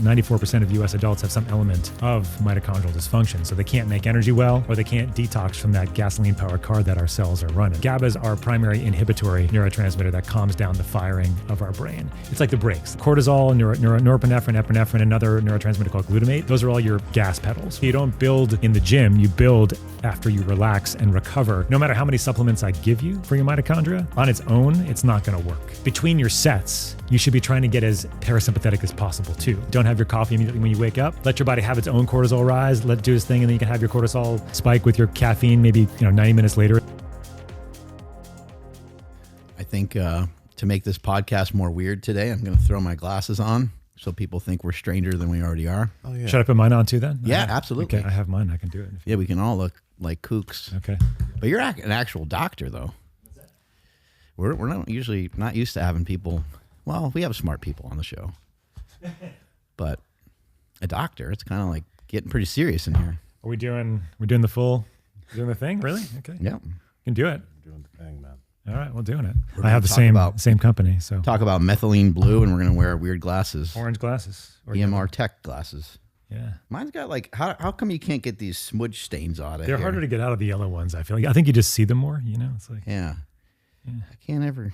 94% of US adults have some element of mitochondrial dysfunction. So they can't make energy well, or they can't detox from that gasoline-powered car that our cells are running. GABA is our primary inhibitory neurotransmitter that calms down the firing of our brain. It's like the brakes. Cortisol, norepinephrine, epinephrine, another neurotransmitter called glutamate. Those are all your gas pedals. You don't build in the gym, you build after you relax and recover. No matter how many supplements I give you for your mitochondria, on its own, it's not gonna work. Between your sets, you should be trying to get as parasympathetic as possible too. Don't have your coffee immediately when you wake up. Let your body have its own cortisol rise, let it do its thing, and then you can have your cortisol spike with your caffeine maybe 90 minutes later. I think to make this podcast more weird today, I'm gonna throw my glasses on so people think we're stranger than we already are. Oh yeah. Should I put mine on too then? Yeah, absolutely. Okay, I have mine, I can do it. Yeah, we can all look like kooks. Okay. But you're an actual doctor though. We're not used to having people. Well, we have smart people on the show, but a doctor, it's kind of like getting pretty serious in here. Are we doing the thing? Really? Okay. Yeah. You can do it. We're doing the thing, man. All right, we're doing it. I have the same company, so. Talk about methylene blue, and we're going to wear weird glasses. Orange glasses. EMR Tech glasses. Yeah. Mine's got like, how come you can't get these smudge stains out of They're here? harder to get out of the yellow ones, I feel like. I think you just see them more, It's like. Yeah. I can't ever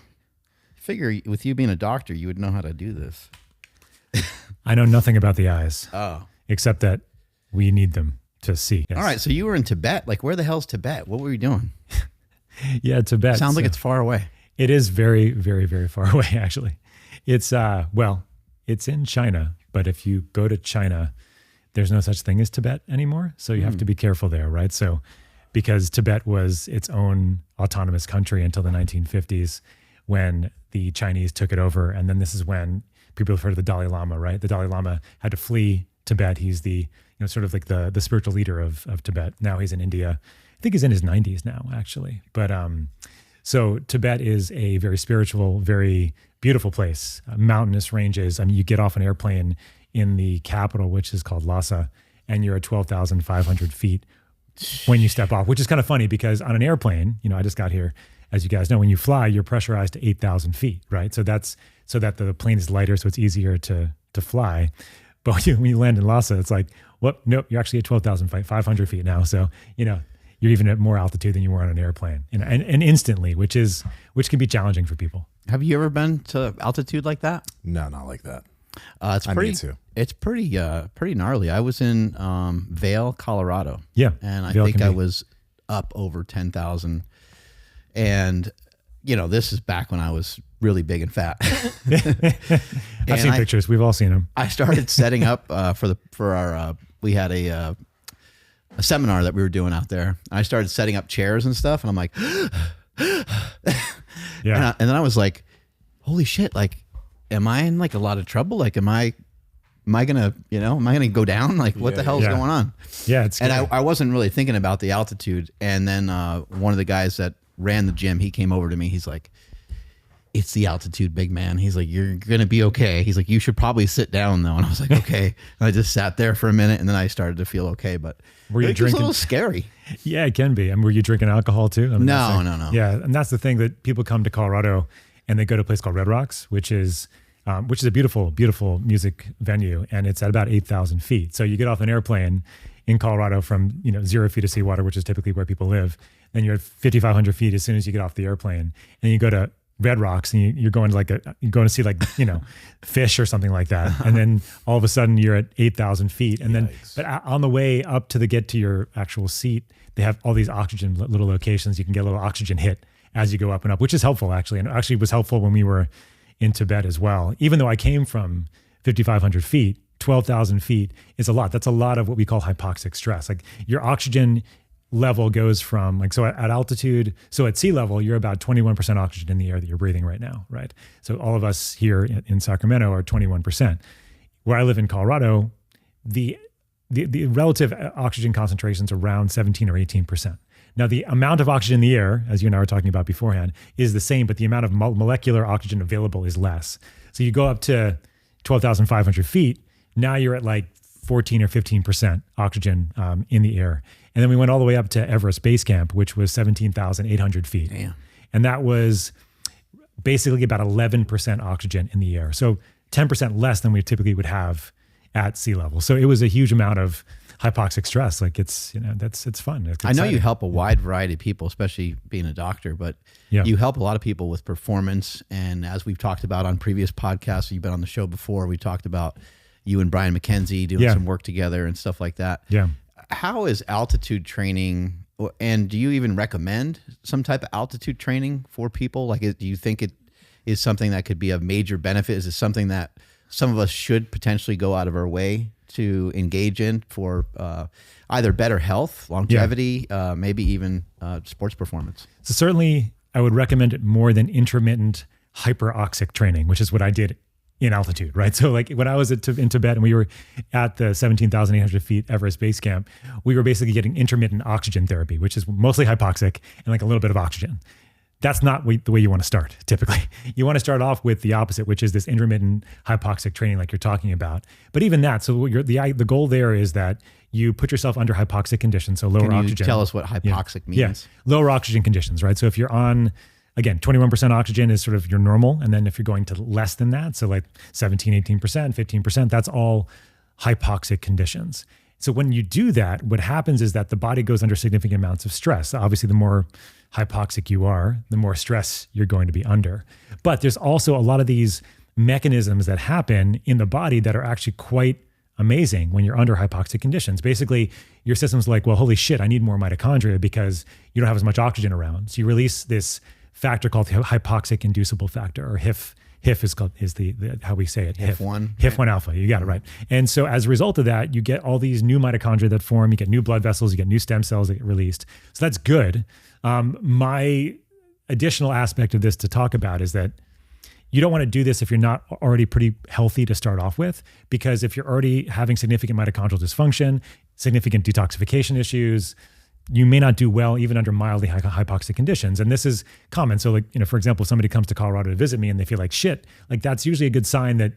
figure with you being a doctor, you would know how to do this. I know nothing about the eyes. Oh. Except that we need them to see. Yes. All right. So you were in Tibet. Like, where the hell's Tibet? What were you doing? Yeah, Tibet. Sounds like it's far away. It is very, very, very far away, actually. It's, it's in China, but if you go to China, there's no such thing as Tibet anymore. So you have to be careful there, right? So because Tibet was its own autonomous country until the 1950s when the Chinese took it over. And then this is when people have heard of the Dalai Lama, right? The Dalai Lama had to flee Tibet. He's the, sort of like the spiritual leader of Tibet. Now he's in India. I think he's in his 90s now, actually. But so Tibet is a very spiritual, very beautiful place, mountainous ranges. I mean, you get off an airplane in the capital, which is called Lhasa, and you're at 12,500 feet when you step off, which is kind of funny because on an airplane, I just got here, as you guys know, when you fly, you're pressurized to 8,000 feet, right? So that's so that the plane is lighter, so it's easier to fly. But when you land in Lhasa, it's like, what? Nope, you're actually at 12,500 feet now. So, you're even at more altitude than you were on an airplane, and instantly, which can be challenging for people. Have you ever been to altitude like that? No, not like that. It's pretty gnarly. I was in Vail, Colorado. Yeah, and I think I was up over 10,000. And this is back when I was really big and fat. I've seen pictures. We've all seen them. I started setting up we had a seminar that we were doing out there. I started setting up chairs and stuff, and I'm like, yeah. And then I was like, holy shit! Like, am I in like a lot of trouble? Like, am I gonna go down? Like, what the hell is going on? Yeah, it's scary. And I wasn't really thinking about the altitude. And then one of the guys that ran the gym, he came over to me. He's like, it's the altitude, big man. He's like, you're going to be okay. He's like, you should probably sit down though. And I was like, okay. And I just sat there for a minute and then I started to feel okay. But were you drinking? It's a little scary. Yeah, it can be. I mean, were you drinking alcohol too? I mean, No. Yeah. And that's the thing that people come to Colorado and they go to a place called Red Rocks, which is a beautiful, beautiful music venue. And it's at about 8,000 feet. So you get off an airplane in Colorado from, 0 feet of seawater, which is typically where people live. Then you're at 5,500 feet as soon as you get off the airplane, and you go to Red Rocks and you're going to see fish or something like that. And then all of a sudden you're at 8,000 feet. And then, but on the way up to get to your actual seat, they have all these oxygen little locations. You can get a little oxygen hit as you go up and up, which is helpful actually. And actually was helpful when we were in Tibet as well. Even though I came from 5,500 feet, 12,000 feet is a lot. That's a lot of what we call hypoxic stress. Like your oxygen level goes from at altitude. So at sea level, you're about 21% oxygen in the air that you're breathing right now, right? So all of us here in Sacramento are 21%. Where I live in Colorado, the relative oxygen concentration's around 17 or 18%. Now, the amount of oxygen in the air, as you and I were talking about beforehand, is the same, but the amount of molecular oxygen available is less. So you go up to 12,500 feet, now you're at like 14 or 15% oxygen in the air. And then we went all the way up to Everest Base Camp, which was 17,800 feet. Damn. And that was basically about 11% oxygen in the air. So 10% less than we typically would have at sea level. So it was a huge amount of hypoxic stress. Like it's fun. It's I know you exciting. help a wide variety of people, especially being a doctor, but Yeah. you help a lot of people with performance. And as we've talked about on previous podcasts, you've been on the show before, we talked about you and Brian McKenzie doing some work together and stuff like that. Yeah. How is altitude training, and do you even recommend some type of altitude training for people? Like, do you think it is something that could be a major benefit? Is it something that some of us should potentially go out of our way to engage in for either better health, longevity, maybe even sports performance? So certainly I would recommend it more than intermittent hyperoxic training, which is what I did in altitude, right? So like when I was in Tibet and we were at the 17,800 feet Everest base camp, we were basically getting intermittent oxygen therapy, which is mostly hypoxic and like a little bit of oxygen. That's not the way you want to start, typically. You want to start off with the opposite, which is this intermittent hypoxic training like you're talking about. But even that, so the goal there is that you put yourself under hypoxic conditions, so lower oxygen. Tell us what hypoxic means? Yeah, lower oxygen conditions, right? So if you're on, again, 21% oxygen is sort of your normal. And then if you're going to less than that, so like 17, 18%, 15%, that's all hypoxic conditions. So when you do that, what happens is that the body goes under significant amounts of stress. Obviously, the more hypoxic you are, the more stress you're going to be under. But there's also a lot of these mechanisms that happen in the body that are actually quite amazing when you're under hypoxic conditions. Basically, your system's like, well, holy shit, I need more mitochondria because you don't have as much oxygen around. So you release this factor called hypoxic inducible factor, or HIF. HIF is the how we say it. HIF1. HIF1 alpha. You got it right. And so as a result of that, you get all these new mitochondria that form. You get new blood vessels. You get new stem cells that get released. So that's good. My additional aspect of this to talk about is that you don't want to do this if you're not already pretty healthy to start off with, because if you're already having significant mitochondrial dysfunction, significant detoxification issues, you may not do well even under mildly hypoxic conditions. And this is common. So like, for example, if somebody comes to Colorado to visit me and they feel like shit, like that's usually a good sign that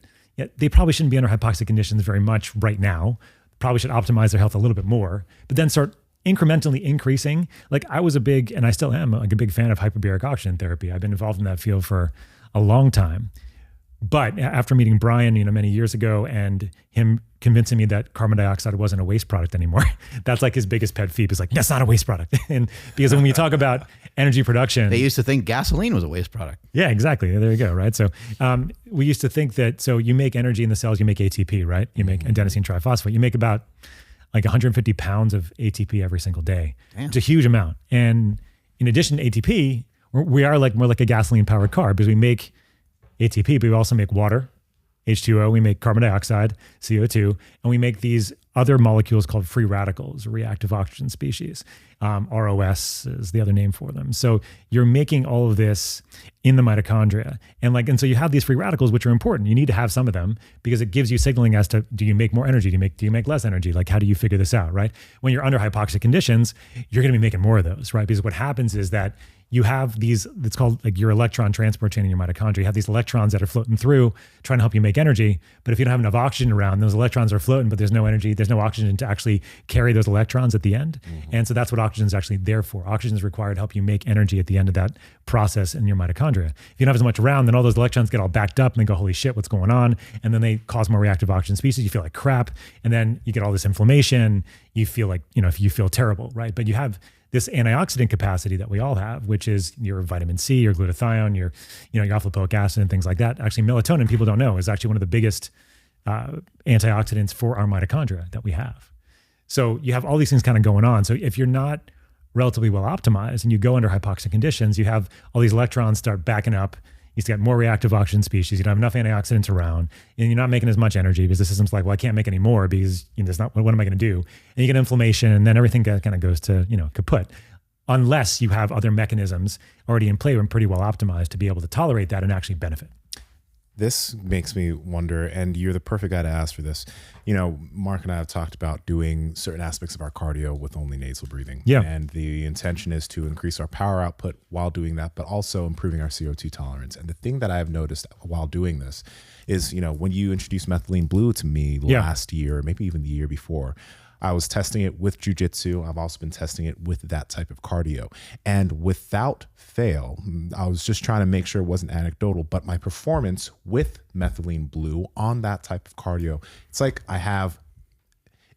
they probably shouldn't be under hypoxic conditions very much right now. Probably should optimize their health a little bit more, but then start incrementally increasing. Like I was and I still am like a big fan of hyperbaric oxygen therapy. I've been involved in that field for a long time. But after meeting Brian, many years ago, and him convincing me that carbon dioxide wasn't a waste product anymore, that's like his biggest pet peeve. Is like, that's not a waste product. And because when we talk about energy production, they used to think gasoline was a waste product. Yeah, exactly. There you go. Right. So we used to think that, so you make energy in the cells, you make ATP, right? You make adenosine triphosphate. You make about like 150 pounds of ATP every single day. Damn. It's a huge amount. And in addition to ATP, we are like more like a gasoline powered car because we make ATP, but we also make water, H2O, we make carbon dioxide, CO2, and we make these other molecules called free radicals, reactive oxygen species. ROS is the other name for them. So you're making all of this in the mitochondria. And so you have these free radicals, which are important. You need to have some of them because it gives you signaling as to, do you make more energy? Do you make less energy? Like, how do you figure this out, right? When you're under hypoxic conditions, you're going to be making more of those, right? Because what happens is that you have these, it's called like your electron transport chain in your mitochondria. You have these electrons that are floating through trying to help you make energy. But if you don't have enough oxygen around, those electrons are floating, but there's no energy, there's no oxygen to actually carry those electrons at the end. Mm-hmm. And so that's what oxygen is actually there for. Oxygen is required to help you make energy at the end of that process in your mitochondria. If you don't have as much around, then all those electrons get all backed up and they go, holy shit, what's going on? And then they cause more reactive oxygen species. You feel like crap. And then you get all this inflammation. You feel like, you feel terrible, right? But you have this antioxidant capacity that we all have, which is your vitamin C, your glutathione, your alpha lipoic acid and things like that. Actually, melatonin, people don't know, is actually one of the biggest antioxidants for our mitochondria that we have. So you have all these things kind of going on. So if you're not relatively well optimized and you go under hypoxic conditions, you have all these electrons start backing up. You get more reactive oxygen species. You don't have enough antioxidants around, and you're not making as much energy because the system's like, well, I can't make any more because there's not. What am I going to do? And you get inflammation, and then everything kind of goes to kaput, unless you have other mechanisms already in play and pretty well optimized to be able to tolerate that and actually benefit. This makes me wonder, and you're the perfect guy to ask for this. Mark and I have talked about doing certain aspects of our cardio with only nasal breathing. Yeah. And the intention is to increase our power output while doing that, but also improving our CO2 tolerance. And the thing that I have noticed while doing this is, when you introduced Methylene Blue to me last year, maybe even the year before, I was testing it with jujitsu. I've also been testing it with that type of cardio. And without fail, I was just trying to make sure it wasn't anecdotal, but my performance with Methylene Blue on that type of cardio, it's like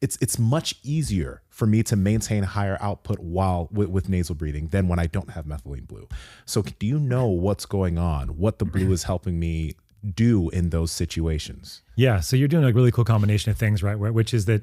it's much easier for me to maintain higher output while with nasal breathing than when I don't have Methylene Blue. So do you know what's going on, what the blue is helping me do in those situations? Yeah, so you're doing a really cool combination of things, right? Which is that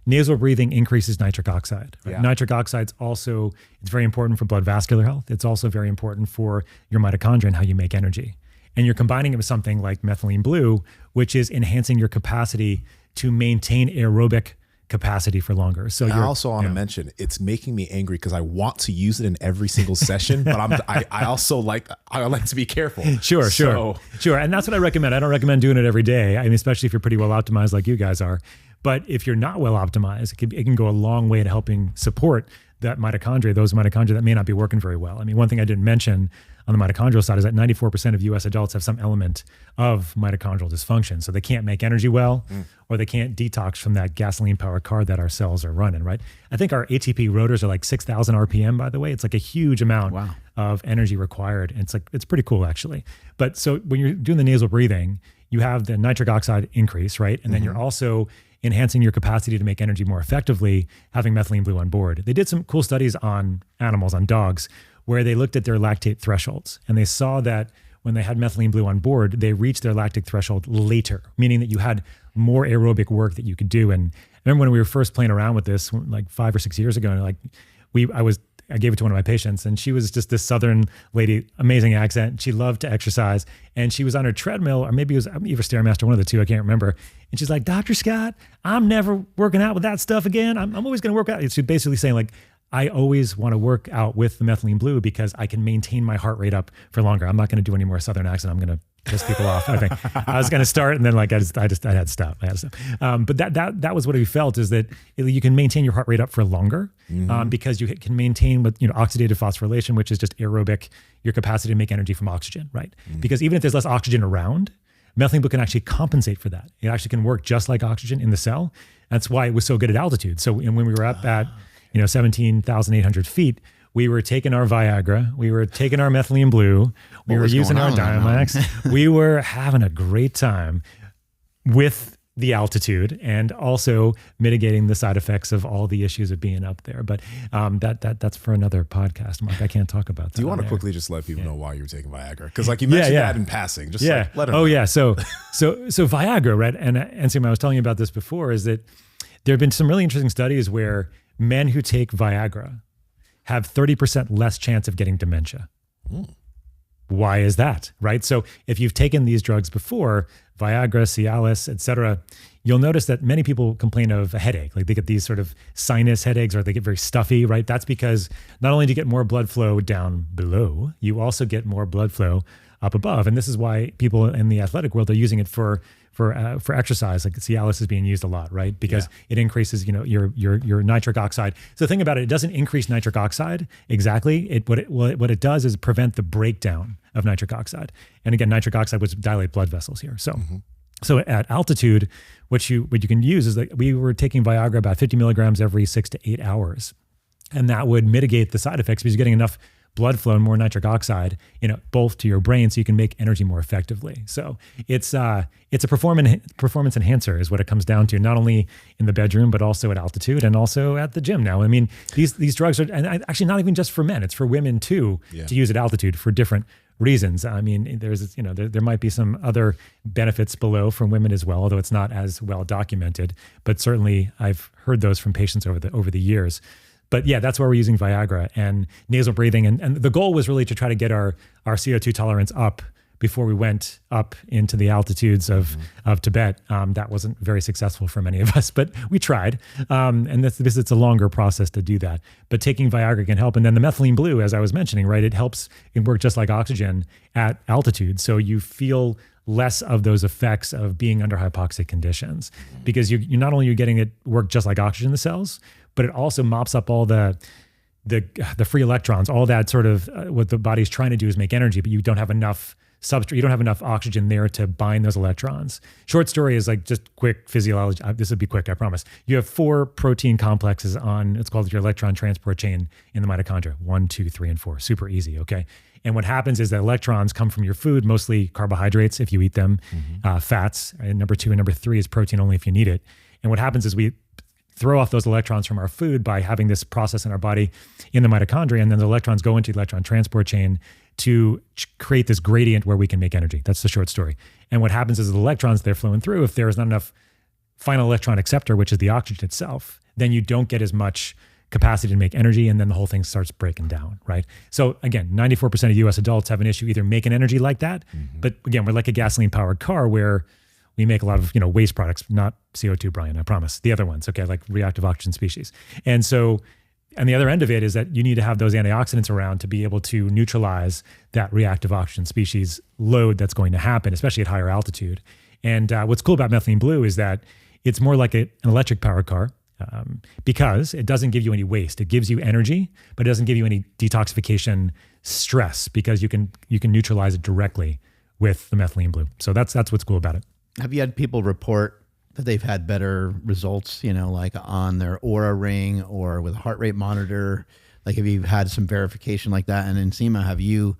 nasal breathing increases nitric oxide. Right? Yeah. Nitric oxide's also, it's very important for blood vascular health. It's also very important for your mitochondria and how you make energy. And you're combining it with something like Methylene Blue, which is enhancing your capacity to maintain aerobic capacity for longer. So I also want to mention, it's making me angry because I want to use it in every single session, but I also like to be careful. Sure. And that's what I recommend. I don't recommend doing it every day. I mean, especially if you're pretty well optimized like you guys are. But if you're not well optimized, it can go a long way to helping support that mitochondria, those mitochondria that may not be working very well. I mean, one thing I didn't mention on the mitochondrial side is that 94% of US adults have some element of mitochondrial dysfunction. So they can't make energy well, or they can't detox from that gasoline powered car that our cells are running, right? I think our ATP rotors are like 6,000 RPM, by the way. It's like a huge amount of energy required. And it's pretty cool, actually. But so when you're doing the nasal breathing, you have the nitric oxide increase, right? And then you're also enhancing your capacity to make energy more effectively, having Methylene Blue on board. They did some cool studies on animals, on dogs, where they looked at their lactate thresholds. And they saw that when they had Methylene Blue on board, they reached their lactic threshold later, meaning that you had more aerobic work that you could do. And I remember when we were first playing around with this, like 5 or 6 years ago, and I gave it to one of my patients, and she was just this Southern lady, amazing accent. She loved to exercise, and she was on her treadmill, or maybe it was either Stairmaster, one of the two, I can't remember. And she's like, Dr. Scott, I'm never working out with that stuff again. I'm always going to work out. She's basically saying, like, I always want to work out with the Methylene Blue because I can maintain my heart rate up for longer. I'm not going to do any more Southern accent. I'm going to piss people off. I think I was going to start, and then like I had to stop. But that was what we felt, is that you can maintain your heart rate up for longer because you can maintain with oxidative phosphorylation, which is just aerobic, your capacity to make energy from oxygen, right? Because even if there's less oxygen around, Methylene Blue can actually compensate for that. It actually can work just like oxygen in the cell. That's why it was so good at altitude. So when we were up at 17,800 feet, we were taking our Viagra, we were taking our Methylene Blue, we were using our Diamax. We were having a great time with the altitude and also mitigating the side effects of all the issues of being up there. But that's for another podcast, Mark. I can't talk about that. Do you want to quickly just let people know why you were taking Viagra? Because like you mentioned that in passing. Just like, let them know. Yeah. So Viagra, right? And Sam, I was telling you about this before, is that there have been some really interesting studies where men who take Viagra have 30% less chance of getting dementia. Why is that, right? So if you've taken these drugs before, Viagra, Cialis, et cetera, you'll notice that many people complain of a headache. Like they get these sort of sinus headaches, or they get very stuffy, right? That's because not only do you get more blood flow down below, you also get more blood flow up above. And this is why people in the athletic world are using it for exercise. Like Cialis is being used a lot, right? Because it increases, your nitric oxide. So the thing about it doesn't increase nitric oxide exactly. What it does is prevent the breakdown of nitric oxide. And again, nitric oxide would dilate blood vessels here. So at altitude, what you can use is that we were taking Viagra about 50 milligrams every 6 to 8 hours, and that would mitigate the side effects because you're getting enough blood flow and more nitric oxide, both to your brain, so you can make energy more effectively. So it's a performance enhancer is what it comes down to, not only in the bedroom, but also at altitude and also at the gym now. I mean, these drugs are, and actually not even just for men, it's for women too, to use at altitude for different reasons. I mean, there might be some other benefits below from women as well, although it's not as well documented, but certainly I've heard those from patients over the years. But yeah, that's why we're using Viagra and nasal breathing. And the goal was really to try to get our CO2 tolerance up before we went up into the altitudes of Tibet. That wasn't very successful for many of us, but we tried. And it's a longer process to do that. But taking Viagra can help. And then the Methylene Blue, as I was mentioning, right, it works just like oxygen at altitude. So you feel less of those effects of being under hypoxic conditions, because you're not only getting it work just like oxygen in the cells, but it also mops up all the free electrons, all that sort of what the body's trying to do is make energy, but you don't have enough substrate. You don't have enough oxygen there to bind those electrons. Short story is like just quick physiology. This would be quick, I promise. You have 4 protein complexes on, it's called your electron transport chain in the mitochondria. 1, 2, 3, and 4. Super easy, okay? And what happens is that electrons come from your food, mostly carbohydrates if you eat them, fats, and number 2 and number 3 is protein only if you need it. And what happens is we throw off those electrons from our food by having this process in our body in the mitochondria, and then the electrons go into the electron transport chain to create this gradient where we can make energy. That's the short story. And what happens is the electrons, they're flowing through. If there is not enough final electron acceptor, which is the oxygen itself, then you don't get as much capacity to make energy, and then the whole thing starts breaking down, right? So again, 94% of US adults have an issue either making energy like that, but again, we're like a gasoline-powered car where we make a lot of waste products, not CO2, Brian, I promise. The other ones, okay, like reactive oxygen species. And so, and the other end of it is that you need to have those antioxidants around to be able to neutralize that reactive oxygen species load that's going to happen, especially at higher altitude. And what's cool about methylene blue is that it's more like an electric powered car because it doesn't give you any waste. It gives you energy, but it doesn't give you any detoxification stress because you can neutralize it directly with the methylene blue. So that's what's cool about it. Have you had people report that they've had better results, like on their Aura ring or with a heart rate monitor? Like, have you had some verification like that? And in SEMA, have you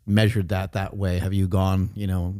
measured that way? Have you gone,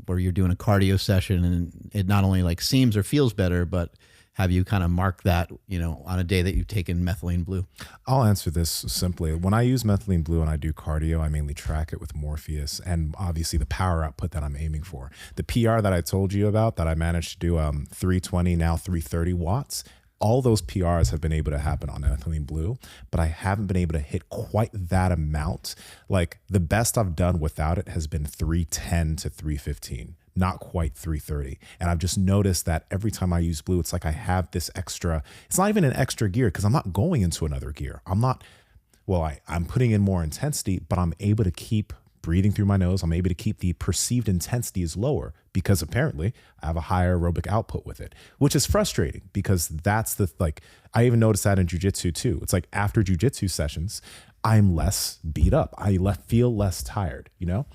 where you're doing a cardio session and it not only like seems or feels better, but have you kind of marked that, on a day that you've taken methylene blue? I'll answer this simply. When I use methylene blue and I do cardio, I mainly track it with Morpheus and obviously the power output that I'm aiming for. The PR that I told you about that I managed to do 320, now 330 watts, all those PRs have been able to happen on methylene blue, but I haven't been able to hit quite that amount. Like the best I've done without it has been 310 to 315. Not quite 330. And I've just noticed that every time I use blue, it's like I have this extra, it's not even an extra gear because I'm not going into another gear. I'm putting in more intensity, but I'm able to keep breathing through my nose. I'm able to keep the perceived intensity is lower because apparently I have a higher aerobic output with it, which is frustrating because that's I even noticed that in jujitsu too. It's like after jujitsu sessions, I'm less beat up. I feel less tired, And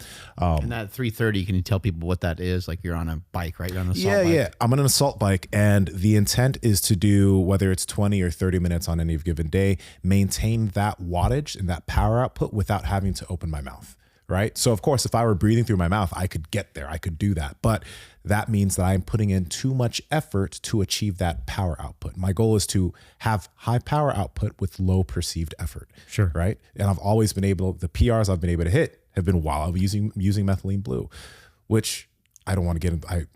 that 330, can you tell people what that is? Like you're on a bike, right? You're on an assault bike. Yeah. I'm on an assault bike, and the intent is to do, whether it's 20 or 30 minutes on any given day, maintain that wattage and that power output without having to open my mouth. Right. So of course, if I were breathing through my mouth, I could get there. I could do that. But that means that I'm putting in too much effort to achieve that power output. My goal is to have high power output with low perceived effort. Sure. Right. And I've always been the PRs I've been able to hit have been while I was using methylene blue, which I don't want to get into.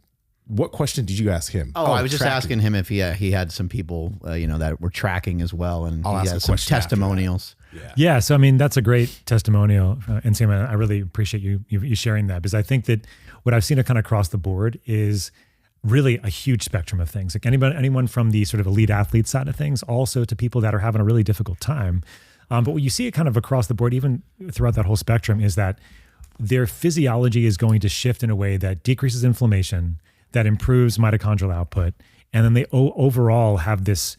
What question did you ask him? I was just asking him if he had some people, that were tracking as well, and I'll he ask has a some question after testimonials. Yeah. So, I mean, that's a great testimonial. And Sam, I really appreciate you sharing that, because I think that what I've seen kind of across the board is really a huge spectrum of things. Like anyone from the sort of elite athlete side of things, also to people that are having a really difficult time. But what you see it kind of across the board, even throughout that whole spectrum, is that their physiology is going to shift in a way that decreases inflammation, that improves mitochondrial output. And then they overall have this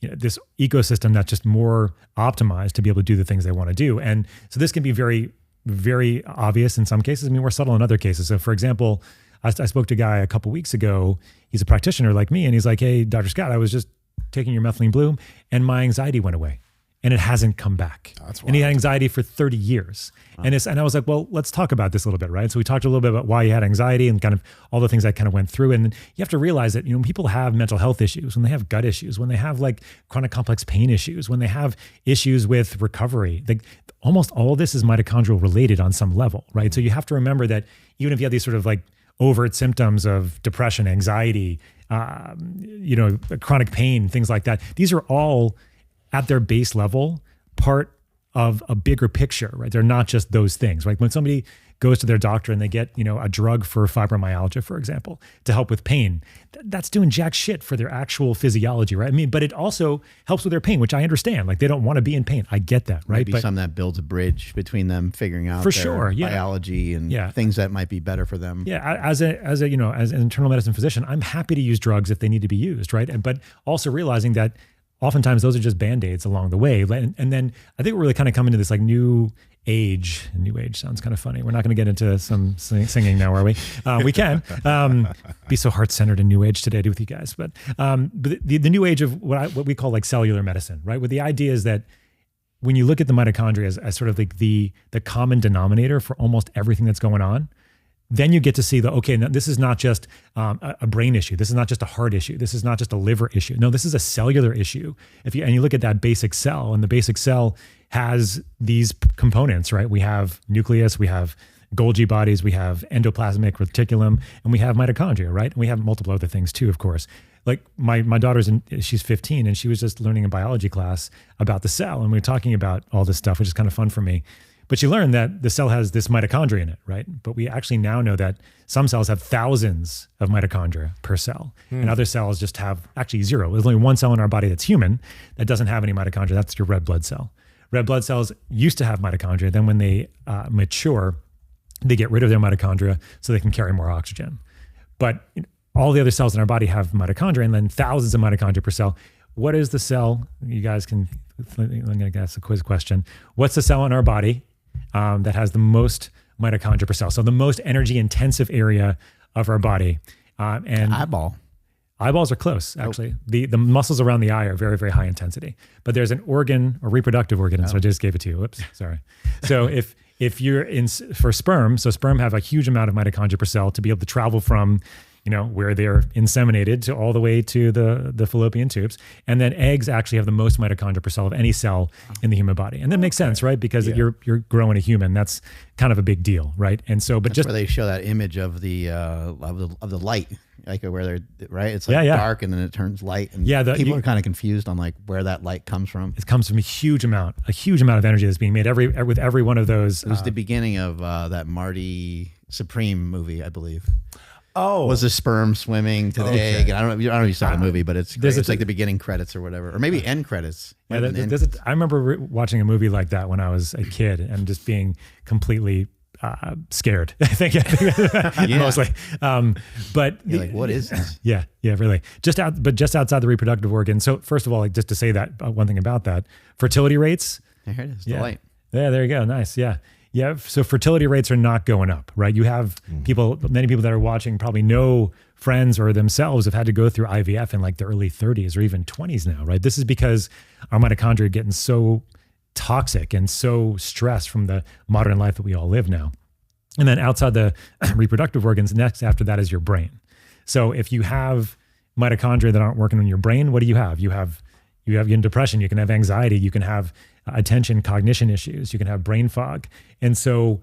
this ecosystem that's just more optimized to be able to do the things they want to do. And so this can be very, very obvious in some cases. I mean, more subtle in other cases. So for example, I spoke to a guy a couple weeks ago. He's a practitioner like me. And he's like, hey, Dr. Scott, I was just taking your methylene blue and my anxiety went away. And it hasn't come back. And he had anxiety for 30 years. Wow. And I was like, well, let's talk about this a little bit, right? So we talked a little bit about why he had anxiety and kind of all the things I kind of went through. And you have to realize that, people have mental health issues, when they have gut issues, when they have like chronic complex pain issues, when they have issues with recovery, like almost all of this is mitochondrial related on some level, right? Mm-hmm. So you have to remember that even if you have these sort of like overt symptoms of depression, anxiety, chronic pain, things like that, these are all at their base level, part of a bigger picture, right? They're not just those things, right? When somebody goes to their doctor and they get, a drug for fibromyalgia, for example, to help with pain, that's doing jack shit for their actual physiology, right? I mean, but it also helps with their pain, which I understand. Like they don't want to be in pain. I get that, right? Maybe something that builds a bridge between them figuring out their biology and things that might be better for them. Yeah, as an internal medicine physician, I'm happy to use drugs if they need to be used, right? But also realizing that oftentimes those are just band-aids along the way. And then I think we're really kind of coming to this like new age. New age sounds kind of funny. We're not going to get into some singing now, are we? We can be so heart-centered in new age today with you guys. But the new age of what we call like cellular medicine, right? Where the idea is that when you look at the mitochondria as sort of like the common denominator for almost everything that's going on, then you get to see okay, now this is not just a brain issue. This is not just a heart issue. This is not just a liver issue. No, this is a cellular issue. And you look at that basic cell, and the basic cell has these components, right? We have nucleus, we have Golgi bodies, we have endoplasmic reticulum, and we have mitochondria, right? And we have multiple other things too, of course. Like my daughter's she's 15, and she was just learning in biology class about the cell, and we were talking about all this stuff, which is kind of fun for me. But she learned that the cell has this mitochondria in it, right? But we actually now know that some cells have thousands of mitochondria per cell, and other cells just have actually zero. There's only one cell in our body that's human that doesn't have any mitochondria. That's your red blood cell. Red blood cells used to have mitochondria. Then when they mature, they get rid of their mitochondria so they can carry more oxygen. But all the other cells in our body have mitochondria, and then thousands of mitochondria per cell. What is the cell? You guys can, I'm going to ask a quiz question. What's the cell in our body that has the most mitochondria per cell? So the most energy intensive area of our body. And eyeball. Eyeballs are close, actually. The muscles around the eye are very, very high intensity. But there's an organ, a reproductive organ, so I just gave it to you. Whoops, sorry. So if you're for sperm, so sperm have a huge amount of mitochondria per cell to be able to travel from where they're inseminated to all the way to the fallopian tubes. And then eggs actually have the most mitochondria per cell of any cell in the human body. And that makes sense, right? Because if you're growing a human, that's kind of a big deal, right? And so, but that's just where they show that image of the light, like where they're right. It's like dark and then it turns light. And people are kind of confused on like where that light comes from. It comes from a huge amount of energy that's being made with every one of those. It was the beginning of that Marty Supreme movie, I believe. Oh, was the sperm swimming to the egg? And I don't know if you saw the movie, but it's like the beginning credits or whatever, or maybe end credits. I remember watching a movie like that when I was a kid and just being completely scared. I think mostly. But you're like, what is this? Yeah, really. Just outside the reproductive organ. So first of all, like just to say that one thing about that, fertility rates. Here it is. The light. Yeah, there you go. Nice. Yeah. Yeah, so fertility rates are not going up, right? You have many people that are watching probably know friends or themselves have had to go through IVF in like the early 30s or even 20s now, right? This is because our mitochondria are getting so toxic and so stressed from the modern life that we all live now. And then outside the reproductive organs, next after that is your brain. So if you have mitochondria that aren't working in your brain, what do you have? You have depression, you can have anxiety, you can have attention, cognition issues, you can have brain fog. And so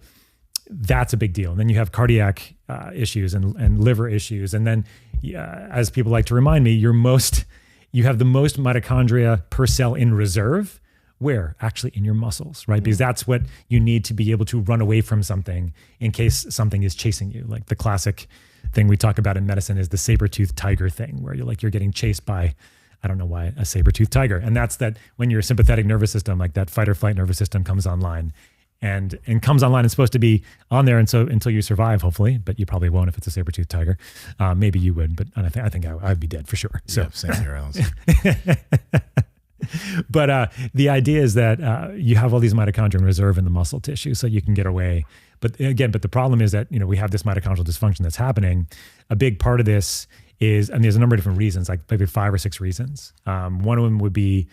that's a big deal. And then you have cardiac issues and liver issues. And then as people like to remind me, you have the most mitochondria per cell in reserve. Where? Actually in your muscles, right? Because that's what you need to be able to run away from something in case something is chasing you. Like the classic thing we talk about in medicine is the saber-toothed tiger thing, where you're getting chased by, I don't know why, a saber-toothed tiger. And that's that when your sympathetic nervous system, like that fight or flight nervous system comes online and comes online and supposed to be on there until you survive, hopefully, but you probably won't if it's a saber-toothed tiger. Maybe you would, but I think I'd be dead for sure. So same here. But the idea is that you have all these mitochondria in reserve in the muscle tissue so you can get away. But the problem is that, we have this mitochondrial dysfunction that's happening. A big part of this is, and there's a number of different reasons, like maybe 5 or 6 reasons. One of them would be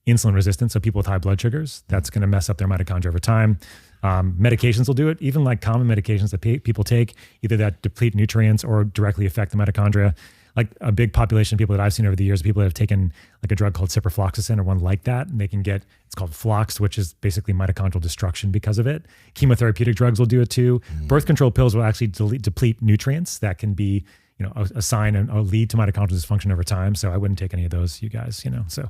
insulin resistance. So people with high blood sugars, that's going to mess up their mitochondria over time. Medications will do it, even like common medications that people take, either that deplete nutrients or directly affect the mitochondria. Like a big population of people that I've seen over the years, people that have taken like a drug called ciprofloxacin or one like that, and they can get, it's called flox, which is basically mitochondrial destruction because of it. Chemotherapeutic drugs will do it too. Birth control pills will actually deplete nutrients that can be, a sign and lead to mitochondrial dysfunction over time. So I wouldn't take any of those, you guys, So,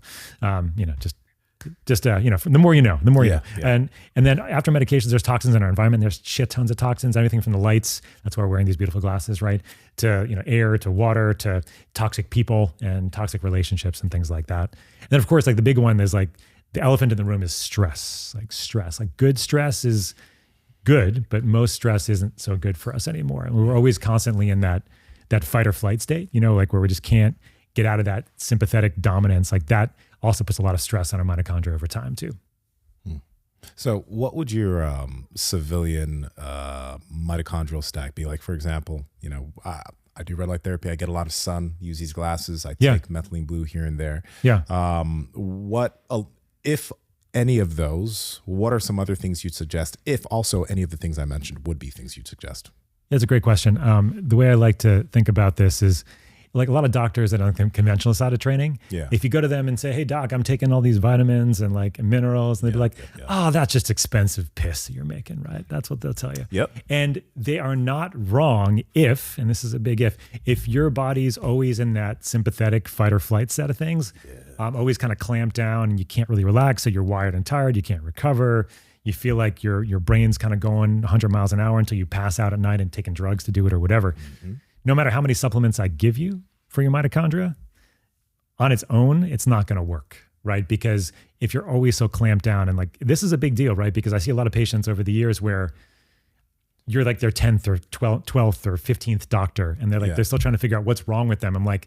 just the more you know, the more you know. Yeah. And then after medications, there's toxins in our environment. There's shit tons of toxins, everything from the lights. That's why we're wearing these beautiful glasses, right? To, air, to water, to toxic people and toxic relationships and things like that. And then of course, like the big one is like the elephant in the room is stress. Like good stress is good, but most stress isn't so good for us anymore. And we're always constantly in that fight or flight state, like where we just can't get out of that sympathetic dominance, like that also puts a lot of stress on our mitochondria over time too. So what would your civilian mitochondrial stack be? Like, for example, I do red light therapy. I get a lot of sun, use these glasses. I take methylene blue here and there. Yeah. If any of those, what are some other things you'd suggest? If also any of the things I mentioned would be things you'd suggest? That's a great question. The way I like to think about this is like a lot of doctors that are on the conventional side of training. Yeah. If you go to them and say, hey doc, I'm taking all these vitamins and like minerals, and they'd be like, oh, that's just expensive piss that you're making, right? That's what they'll tell you. Yep. And they are not wrong if, and this is a big if your body's always in that sympathetic fight or flight set of things, always kind of clamped down and you can't really relax. So you're wired and tired. You can't recover. You feel like your brain's kind of going 100 miles an hour until you pass out at night and taking drugs to do it or whatever. Mm-hmm. No matter how many supplements I give you for your mitochondria, on its own, it's not going to work, right? Because if you're always so clamped down, and like, this is a big deal, right? Because I see a lot of patients over the years where you're like their 10th or 12th or 15th doctor, and they're like, they're still trying to figure out what's wrong with them. I'm like,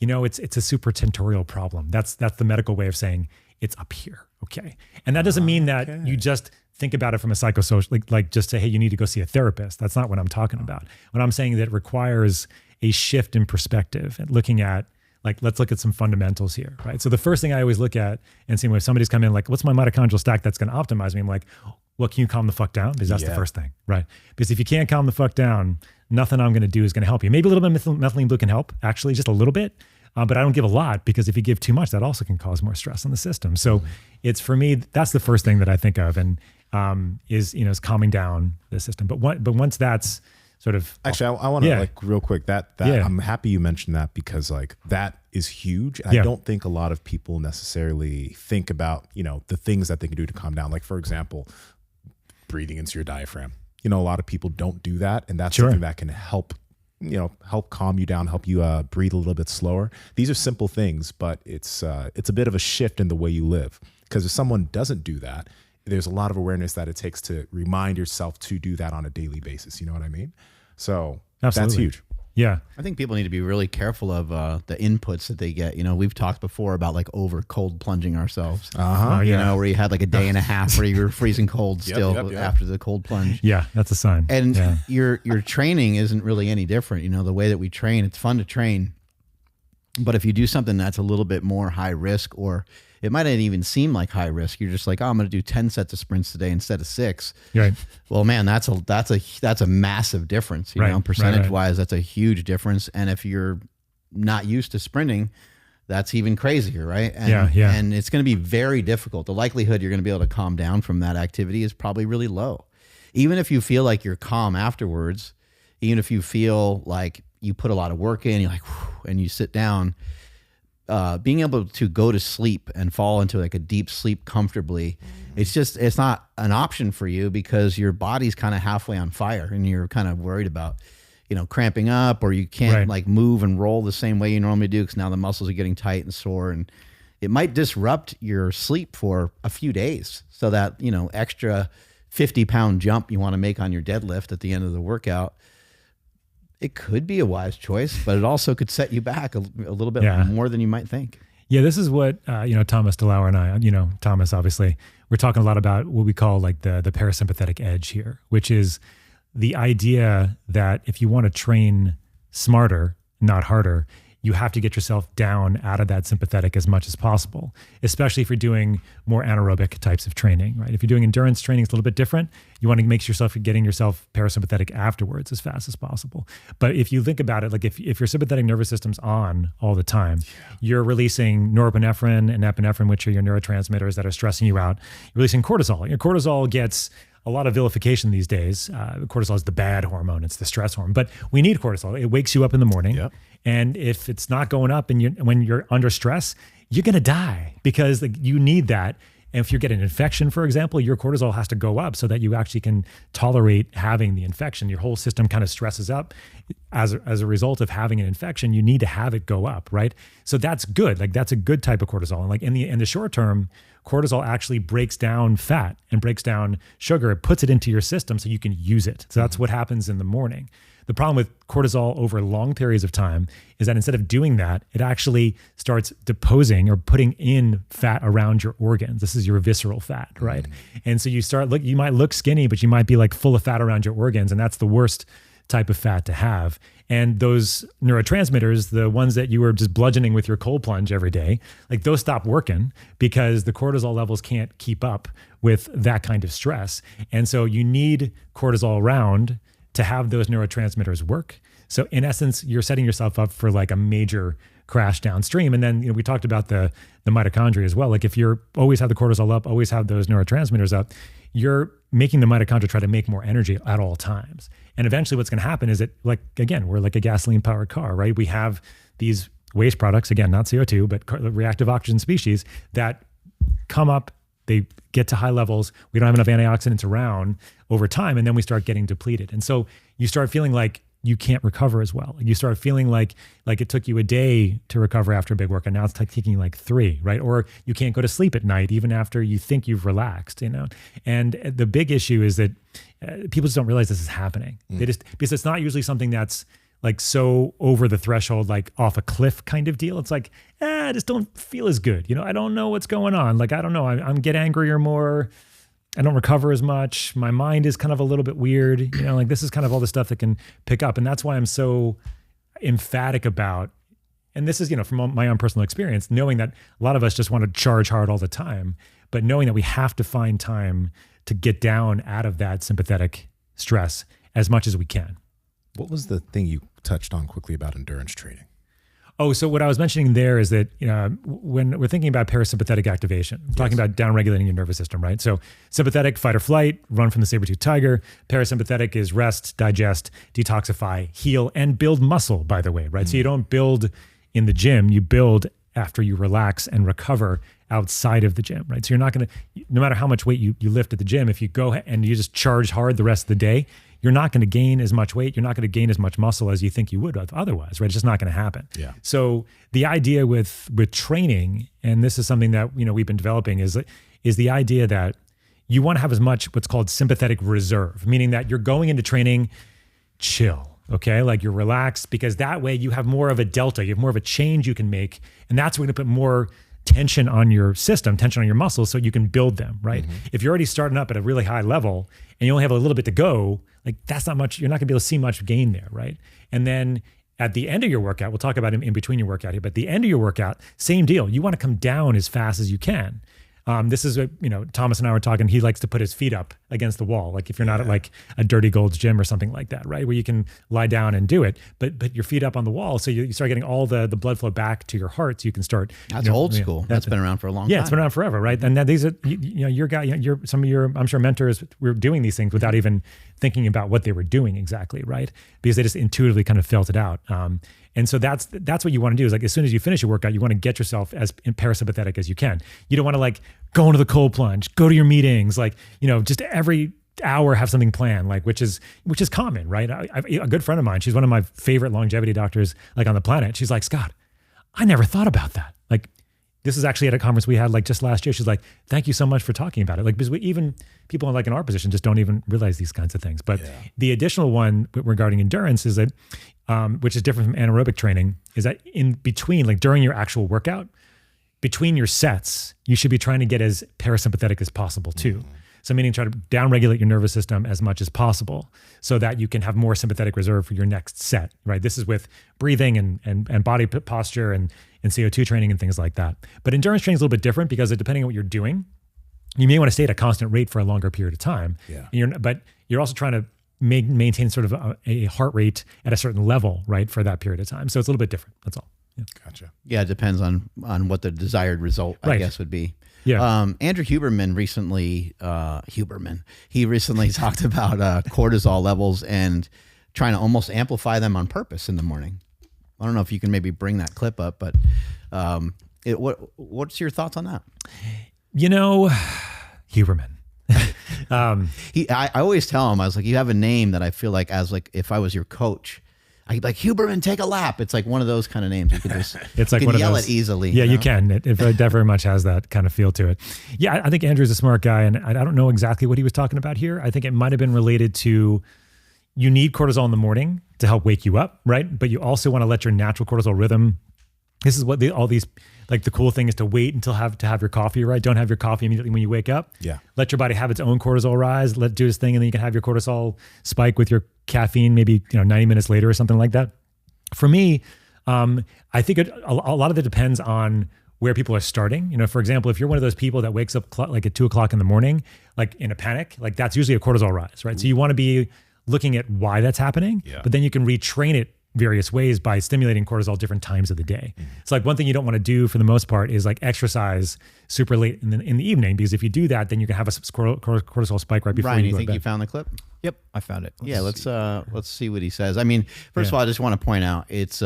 it's a supratentorial problem. That's the medical way of saying it's up here. Okay. And that doesn't mean that you just think about it from a psychosocial, like just say, hey, you need to go see a therapist. That's not what I'm talking about. What I'm saying that it requires a shift in perspective and looking at, like, let's look at some fundamentals here, right? So the first thing I always look at and see when somebody's come in, like, what's my mitochondrial stack that's going to optimize me? I'm like, well, can you calm the fuck down? Because that's the first thing, right? Because if you can't calm the fuck down, nothing I'm going to do is going to help you. Maybe a little bit of methylene blue can help, actually, just a little bit. But I don't give a lot, because if you give too much, that also can cause more stress on the system. So it's, for me, that's the first thing that I think of, and is calming down the system. But once that's sort of, actually, I want to like real quick that I'm happy you mentioned that, because like that is huge. And I don't think a lot of people necessarily think about the things that they can do to calm down. Like, for example, breathing into your diaphragm. A lot of people don't do that, and that's something that can help calm you down, help you breathe a little bit slower. These are simple things, but it's a bit of a shift in the way you live. Because if someone doesn't do that, there's a lot of awareness that it takes to remind yourself to do that on a daily basis. You know what I mean? So that's huge. Yeah. I think people need to be really careful of the inputs that they get. We've talked before about like over cold plunging ourselves. Where you had like a day and a half where you were freezing cold still after the cold plunge. Yeah, that's a sign. And your training isn't really any different. The way that we train, it's fun to train. But if you do something that's a little bit more high risk, or it might not even seem like high risk, you're just like, oh, I'm going to do 10 sets of sprints today instead of 6. Right. Well, man, that's a massive difference. Percentage wise, that's a huge difference. And if you're not used to sprinting, that's even crazier, right? And, and it's going to be very difficult. The likelihood you're going to be able to calm down from that activity is probably really low. Even if you feel like you're calm afterwards, even if you feel like you put a lot of work in, you're like, whew, and you sit down, being able to go to sleep and fall into like a deep sleep comfortably, it's not an option for you, because your body's kind of halfway on fire and you're kind of worried about, cramping up, or you can't like move and roll the same way you normally do, because now the muscles are getting tight and sore, and it might disrupt your sleep for a few days. So that, extra 50-pound jump you want to make on your deadlift at the end of the workout, it could be a wise choice, but it also could set you back a little bit more than you might think. Yeah, this is what, Thomas DeLauer and I, Thomas, obviously, we're talking a lot about what we call like the parasympathetic edge here, which is the idea that if you want to train smarter, not harder, you have to get yourself down out of that sympathetic as much as possible, especially if you're doing more anaerobic types of training, right? If you're doing endurance training, it's a little bit different. You want to make yourself getting yourself parasympathetic afterwards as fast as possible. But if you think about it, like if your sympathetic nervous system's on all the time, you're releasing norepinephrine and epinephrine, which are your neurotransmitters that are stressing you out. You're releasing cortisol. Your cortisol gets a lot of vilification these days. Cortisol is the bad hormone. It's the stress hormone. But we need cortisol. It wakes you up in the morning. Yep. And if it's not going up and when you're under stress, you're going to die, because you need that. And if you get an infection, for example, your cortisol has to go up so that you actually can tolerate having the infection. Your whole system kind of stresses up as a result of having an infection. You need to have it go up, right? So that's good. Like, that's a good type of cortisol. And like in the short term, cortisol actually breaks down fat and breaks down sugar. It puts it into your system so you can use it. So that's what happens in the morning. The problem with cortisol over long periods of time is that instead of doing that, it actually starts deposing or putting in fat around your organs. This is your visceral fat, right? And so you might look skinny, but you might be like full of fat around your organs. And that's the worst type of fat to have. And those neurotransmitters, the ones that you were just bludgeoning with your cold plunge every day, like those stop working because the cortisol levels can't keep up with that kind of stress. And so you need cortisol around to have those neurotransmitters work. So in essence, you're setting yourself up for like a major crash downstream. And then, we talked about the mitochondria as well. Like if you're always have the cortisol up, always have those neurotransmitters up, you're making the mitochondria try to make more energy at all times. And eventually what's going to happen is that, like, again, we're like a gasoline powered car, right? We have these waste products, again, not CO2, but reactive oxygen species that come up, they get to high levels. We don't have enough antioxidants around over time. And then we start getting depleted. And so you start feeling like you can't recover as well. You start feeling like it took you a day to recover after a big workout. Now it's taking you like 3, right? Or you can't go to sleep at night, even after you think you've relaxed, And the big issue is that people just don't realize this is happening. Because it's not usually something that's like so over the threshold, like off a cliff kind of deal. It's like, I just don't feel as good. I don't know what's going on. Like, I don't know. I'm get angrier more. I don't recover as much. My mind is kind of a little bit weird. Like this is kind of all the stuff that can pick up. And that's why I'm so emphatic about, and this is, from my own personal experience, knowing that a lot of us just want to charge hard all the time, but knowing that we have to find time to get down out of that sympathetic stress as much as we can. What was the thing you touched on quickly about endurance training? Oh, so what I was mentioning there is that when we're thinking about parasympathetic activation, I'm talking about downregulating your nervous system, right? So sympathetic, fight or flight, run from the saber-toothed tiger. Parasympathetic is rest, digest, detoxify, heal, and build muscle, by the way, right? So you don't build in the gym, you build after you relax and recover outside of the gym, right? So you're not going to, no matter how much weight you lift at the gym, if you go and you just charge hard the rest of the day, you're not going to gain as much weight. You're not going to gain as much muscle as you think you would otherwise, right? It's just not going to happen. Yeah. So the idea with training, and this is something that we've been developing, is the idea that you want to have as much what's called sympathetic reserve, meaning that you're going into training chill, okay? Like you're relaxed, because that way you have more of a delta, you have more of a change you can make, and that's going to put more tension on your system, tension on your muscles, so you can build them, right? If you're already starting up at a really high level and you only have a little bit to go, like that's not much, you're not gonna be able to see much gain there, right? And then at the end of your workout, we'll talk about in between your workout here, but at the end of your workout, same deal. You wanna come down as fast as you can. This is what, Thomas and I were talking, he likes to put his feet up against the wall. Like if you're not at like a Dirty Gold's gym or something like that, right? Where you can lie down and do it, but your feet up on the wall. So you start getting all the blood flow back to your heart. So you can start. That's old school. That's been around for a long time. Yeah, it's been around forever, right? And these are, your guy, some of your, I'm sure mentors were doing these things without even thinking about what they were doing exactly, right? Because they just intuitively kind of felt it out. And so that's what you want to do, is like as soon as you finish your workout, you want to get yourself as parasympathetic as you can. You don't want to like go into the cold plunge, go to your meetings, like, just every hour have something planned, like which is common, right? A good friend of mine, she's one of my favorite longevity doctors like on the planet. She's like, Scott, I never thought about that. Like this is actually at a conference we had like just last year. She's like, thank you so much for talking about it. Like, because even people like in our position just don't even realize these kinds of things. But the additional one regarding endurance is that, which is different from anaerobic training, is that in between, like during your actual workout, between your sets, you should be trying to get as parasympathetic as possible too. So meaning try to downregulate your nervous system as much as possible so that you can have more sympathetic reserve for your next set, right? This is with breathing and body posture and CO2 training and things like that. But endurance training is a little bit different because depending on what you're doing, you may want to stay at a constant rate for a longer period of time. Yeah. But you're also trying to maintain sort of a heart rate at a certain level, right, for that period of time. So it's a little bit different. That's all. Yeah. Gotcha. Yeah, it depends on what the desired result, I guess, would be. Yeah. Andrew Huberman recently talked about cortisol levels and trying to almost amplify them on purpose in the morning. I don't know if you can maybe bring that clip up, but what's your thoughts on that? Huberman. I always tell him, I was like, you have a name that I feel like, as like if I was your coach, like Huberman, take a lap. It's like one of those kind of names. You can just it's like you can one of yell those, it easily. Yeah, you know? you can. It very much has that kind of feel to it. Yeah, I think Andrew's a smart guy, and I don't know exactly what he was talking about here. I think it might have been related to you need cortisol in the morning to help wake you up, right? But you also want to let your natural cortisol rhythm. This is what all these, like the cool thing is to wait until to have your coffee, right? Don't have your coffee immediately when you wake up. Yeah. Let your body have its own cortisol rise. Let it do its thing, and then you can have your cortisol spike with your caffeine maybe 90 minutes later or something like that. For me, I think a lot of it depends on where people are starting. For example, if you're one of those people that wakes up like at 2:00 in the morning, like in a panic, like that's usually a cortisol rise, right? So you want to be looking at why that's happening, but then you can retrain it various ways by stimulating cortisol different times of the day. So like one thing you don't want to do for the most part is like exercise super late in the evening, because if you do that, then you can have a cortisol spike right before Ryan, you you go to think bed. you found the clip? Yep, I found it. Let's see what he says. I mean, first of all, I just want to point out it's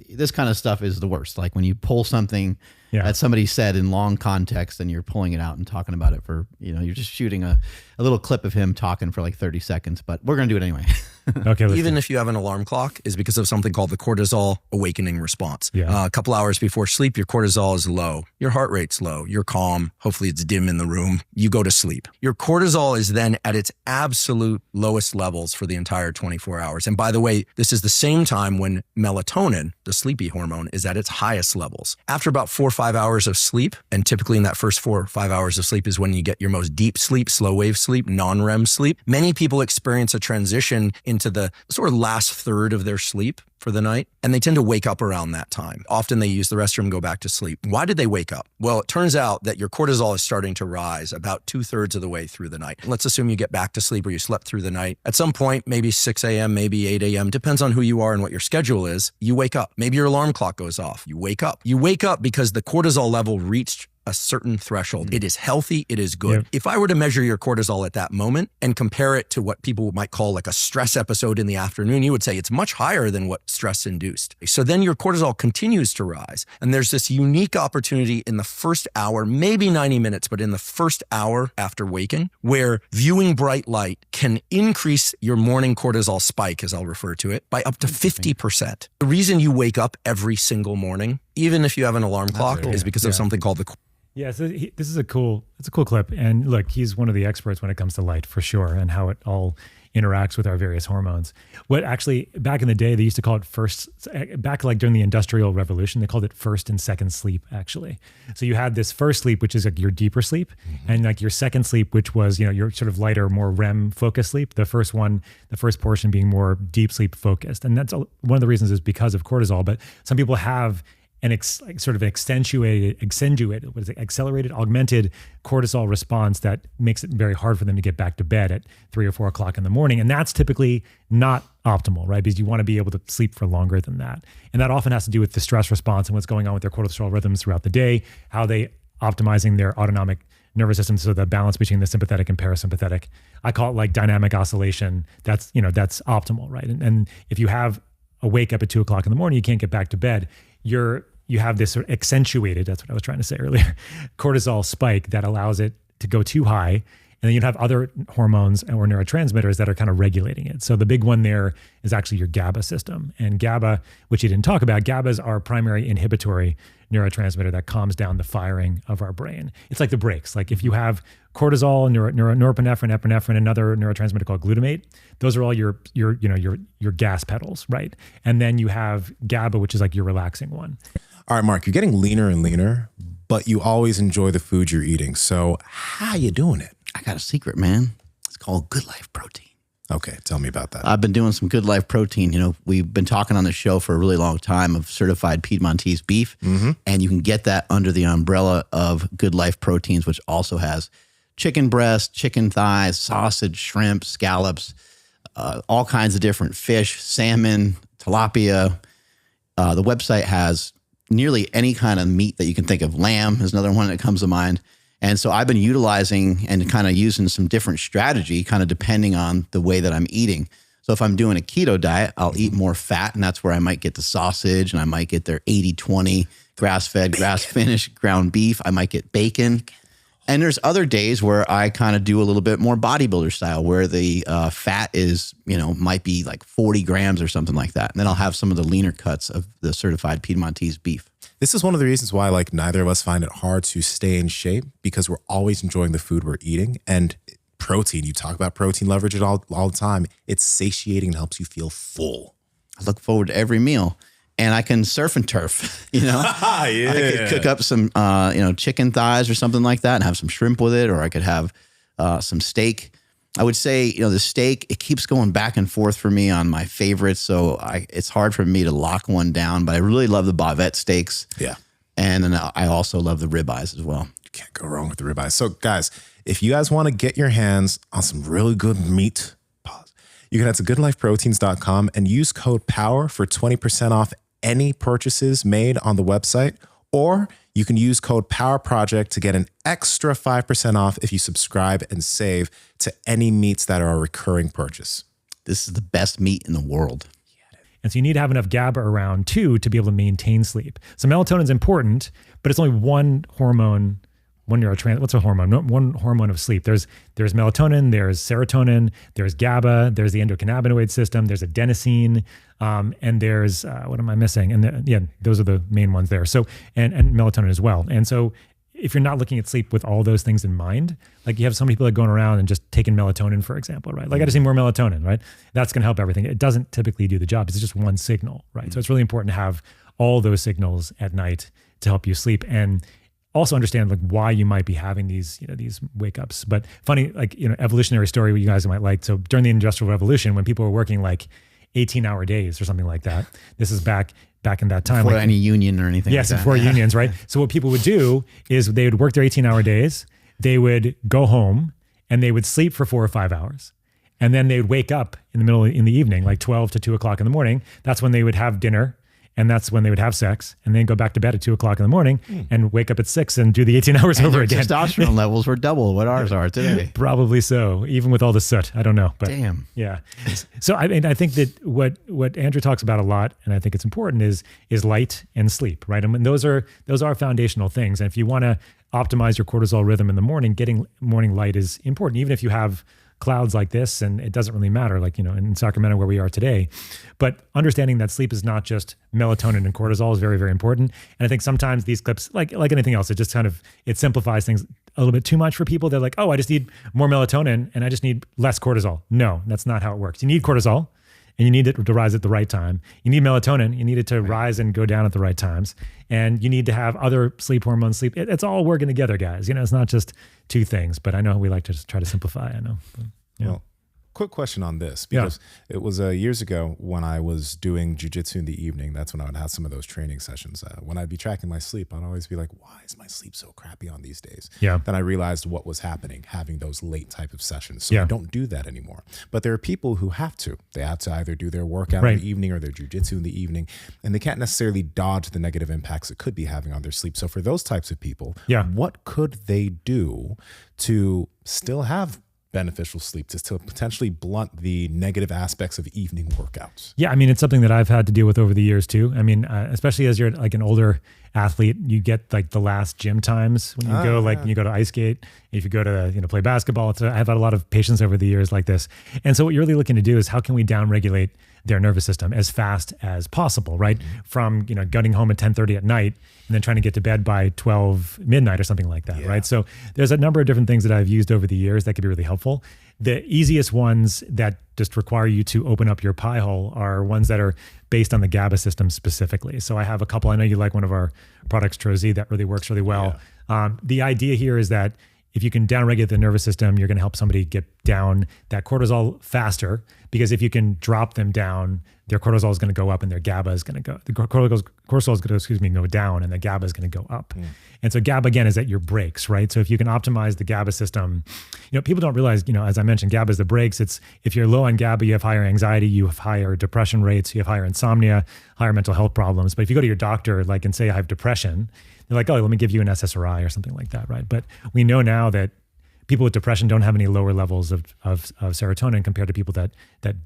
this kind of stuff is the worst. Like when you pull something that somebody said in long context and you're pulling it out and talking about it for, you're just shooting a little clip of him talking for like 30 seconds, but we're going to do it anyway. Okay. Even if you have an alarm clock, is because of something called the cortisol awakening response. Yeah. A couple hours before sleep, your cortisol is low. Your heart rate's low. You're calm. Hopefully it's dim in the room. You go to sleep. Your cortisol is then at its absolute lowest levels for the entire 24 hours. And by the way, this is the same time when melatonin, the sleepy hormone, is at its highest levels. After about 4 or 5 hours of sleep, and typically in that first 4 or 5 hours of sleep is when you get your most deep sleep, slow wave sleep, non-REM sleep. Many people experience a transition into the sort of last third of their sleep for the night, and they tend to wake up around that time. Often they use the restroom and go back to sleep. Why did they wake up? Well, it turns out that your cortisol is starting to rise about 2/3 of the way through the night. Let's assume you get back to sleep or you slept through the night. At some point, maybe 6 a.m., maybe 8 a.m., depends on who you are and what your schedule is, you wake up. Maybe your alarm clock goes off. You wake up. You wake up because the cortisol level reached a certain threshold. It is healthy. It is good. Yep. If I were to measure your cortisol at that moment and compare it to what people might call like a stress episode in the afternoon, you would say it's much higher than what stress induced. So then your cortisol continues to rise. And there's this unique opportunity in the first hour, maybe 90 minutes, but in the first hour after waking, where viewing bright light can increase your morning cortisol spike, as I'll refer to it, by up to 50%. The reason you wake up every single morning, even if you have an alarm clock, is because of something called the Yeah, so this is a cool clip. And look, he's one of the experts when it comes to light for sure, and how it all interacts with our various hormones. What actually, back in the day, they used to call it back like during the Industrial Revolution, they called it first and second sleep, actually. So you had this first sleep, which is like your deeper sleep, and like your second sleep, which was, your sort of lighter, more REM focused sleep. The first portion being more deep sleep focused. And that's one of the reasons is because of cortisol, but some people have accelerated, augmented cortisol response that makes it very hard for them to get back to bed at 3 or 4 o'clock in the morning. And that's typically not optimal, right? Because you want to be able to sleep for longer than that. And that often has to do with the stress response and what's going on with their cortisol rhythms throughout the day, how they optimizing their autonomic nervous system. So the balance between the sympathetic and parasympathetic, I call it like dynamic oscillation. That's optimal, right? And if you have a wake up at 2 o'clock in the morning, you can't get back to bed, you have this sort of accentuated, that's what I was trying to say earlier, cortisol spike that allows it to go too high. And then you'd have other hormones or neurotransmitters that are kind of regulating it. So the big one there is actually your GABA system. And GABA, which you didn't talk about, GABA is our primary inhibitory neurotransmitter that calms down the firing of our brain. It's like the brakes. Like if you have cortisol, norepinephrine, epinephrine, another neurotransmitter called glutamate, those are all your gas pedals, right? And then you have GABA, which is like your relaxing one. All right, Mark, you're getting leaner and leaner, but you always enjoy the food you're eating. So how you doing it? I got a secret, man. It's called Good Life Protein. Okay, tell me about that. I've been doing some Good Life Protein. We've been talking on the show for a really long time of certified Piedmontese beef, and you can get that under the umbrella of Good Life Proteins, which also has chicken breast, chicken thighs, sausage, shrimp, scallops, all kinds of different fish, salmon, tilapia. The website has nearly any kind of meat that you can think of. Lamb is another one that comes to mind. And so I've been utilizing and kind of using some different strategy, kind of depending on the way that I'm eating. So if I'm doing a keto diet, I'll eat more fat, and that's where I might get the sausage, and I might get their 80-20 grass-fed, grass-finished ground beef. I might get bacon. And there's other days where I kind of do a little bit more bodybuilder style, where the fat is, might be like 40 grams or something like that. And then I'll have some of the leaner cuts of the certified Piedmontese beef. This is one of the reasons why like neither of us find it hard to stay in shape, because we're always enjoying the food we're eating. And protein, you talk about protein, leverage it all the time. It's satiating and helps you feel full. I look forward to every meal. And I can surf and turf, I could cook up some, chicken thighs or something like that and have some shrimp with it, or I could have some steak. I would say, the steak, it keeps going back and forth for me on my favorites. So it's hard for me to lock one down, but I really love the bavette steaks. Yeah. And then I also love the ribeyes as well. You can't go wrong with the ribeyes. So guys, if you guys want to get your hands on some really good meat, you can head to goodlifeproteins.com and use code POWER for 20% off any purchases made on the website, or you can use code POWERPROJECT to get an extra 5% off if you subscribe and save to any meats that are a recurring purchase. This is the best meat in the world. And so you need to have enough GABA around too to be able to maintain sleep. So melatonin is important, but it's only one hormone. What's a hormone? One hormone of sleep. There's melatonin, there's serotonin, there's GABA, there's the endocannabinoid system, there's adenosine, and there's what am I missing? And those are the main ones there. So and melatonin as well. And so if you're not looking at sleep with all those things in mind, like you have some people that are going around and just taking melatonin, for example, right? Like I just need more melatonin, right? That's going to help everything. It doesn't typically do the job. It's just one signal, right? So it's really important to have all those signals at night to help you sleep, and also understand like why you might be having these wake ups. But funny, evolutionary story you guys might like. So during the Industrial Revolution, when people were working like 18-hour days or something like that, this is back in that time. Before any union or anything. Yes, like before unions, right? So what people would do is they would work their 18-hour days, they would go home and they would sleep for 4 or 5 hours. And then they would wake up in the evening, like 12 to 2 o'clock in the morning. That's when they would have dinner. And that's when they would have sex, and then go back to bed at 2 o'clock in the morning and wake up at 6 and do the 18 hours and over again. Testosterone levels were double what ours are today. Probably so, even with all the soot. I don't know. But damn. Yeah. So I think that what Andrew talks about a lot, and I think it's important, is light and sleep, right? I mean, those are foundational things. And if you want to optimize your cortisol rhythm in the morning, getting morning light is important, even if you have clouds like this, and it doesn't really matter, like, in Sacramento where we are today. But understanding that sleep is not just melatonin and cortisol is very, very important. And I think sometimes these clips, like anything else, it just it simplifies things a little bit too much for people. They're like, oh, I just need more melatonin and I just need less cortisol. No, that's not how it works. You need cortisol, and you need it to rise at the right time. You need melatonin. You need it to rise and go down at the right times. And you need to have other sleep hormones. It's all working together, guys. It's not just two things, but I know we like to just try to simplify. I know. But, Well, quick question on this, because it was years ago when I was doing jujitsu in the evening. That's when I would have some of those training sessions. When I'd be tracking my sleep, I'd always be like, why is my sleep so crappy on these days? Yeah. Then I realized what was happening, having those late type of sessions. So I don't do that anymore. But there are people who have to. They have to either do their workout in the evening or their jujitsu in the evening, and they can't necessarily dodge the negative impacts it could be having on their sleep. So for those types of people, what could they do to still have beneficial sleep, to potentially blunt the negative aspects of evening workouts? Yeah, I mean, it's something that I've had to deal with over the years too. I mean, especially as you're like an older athlete, you get like the last gym times when you go, like you go to ice skate, if you go to play basketball. I've had a lot of patients over the years like this. And so what you're really looking to do is how can we downregulate their nervous system as fast as possible, right? From getting home at 10:30 at night and then trying to get to bed by 12 midnight or something like that, right? So there's a number of different things that I've used over the years that could be really helpful. The easiest ones that just require you to open up your pie hole are ones that are based on the GABA system specifically. So I have a couple. I know you like one of our products, Trozy, that really works really well. The idea here is that if you can downregulate the nervous system, you're going to help somebody get down that cortisol faster, because if you can drop them down, their cortisol is going to go up and their GABA is going to go, the cortisol is going to, go down and the GABA is going to go up. And so GABA, again, is at your brakes, right? So if you can optimize the GABA system, people don't realize, as I mentioned, GABA is the brakes. It's, if you're low on GABA, you have higher anxiety, you have higher depression rates, you have higher insomnia, higher mental health problems. But if you go to your doctor, like, and say I have depression, they're like, oh, let me give you an SSRI or something like that, right? But we know now that people with depression don't have any lower levels of serotonin compared to people that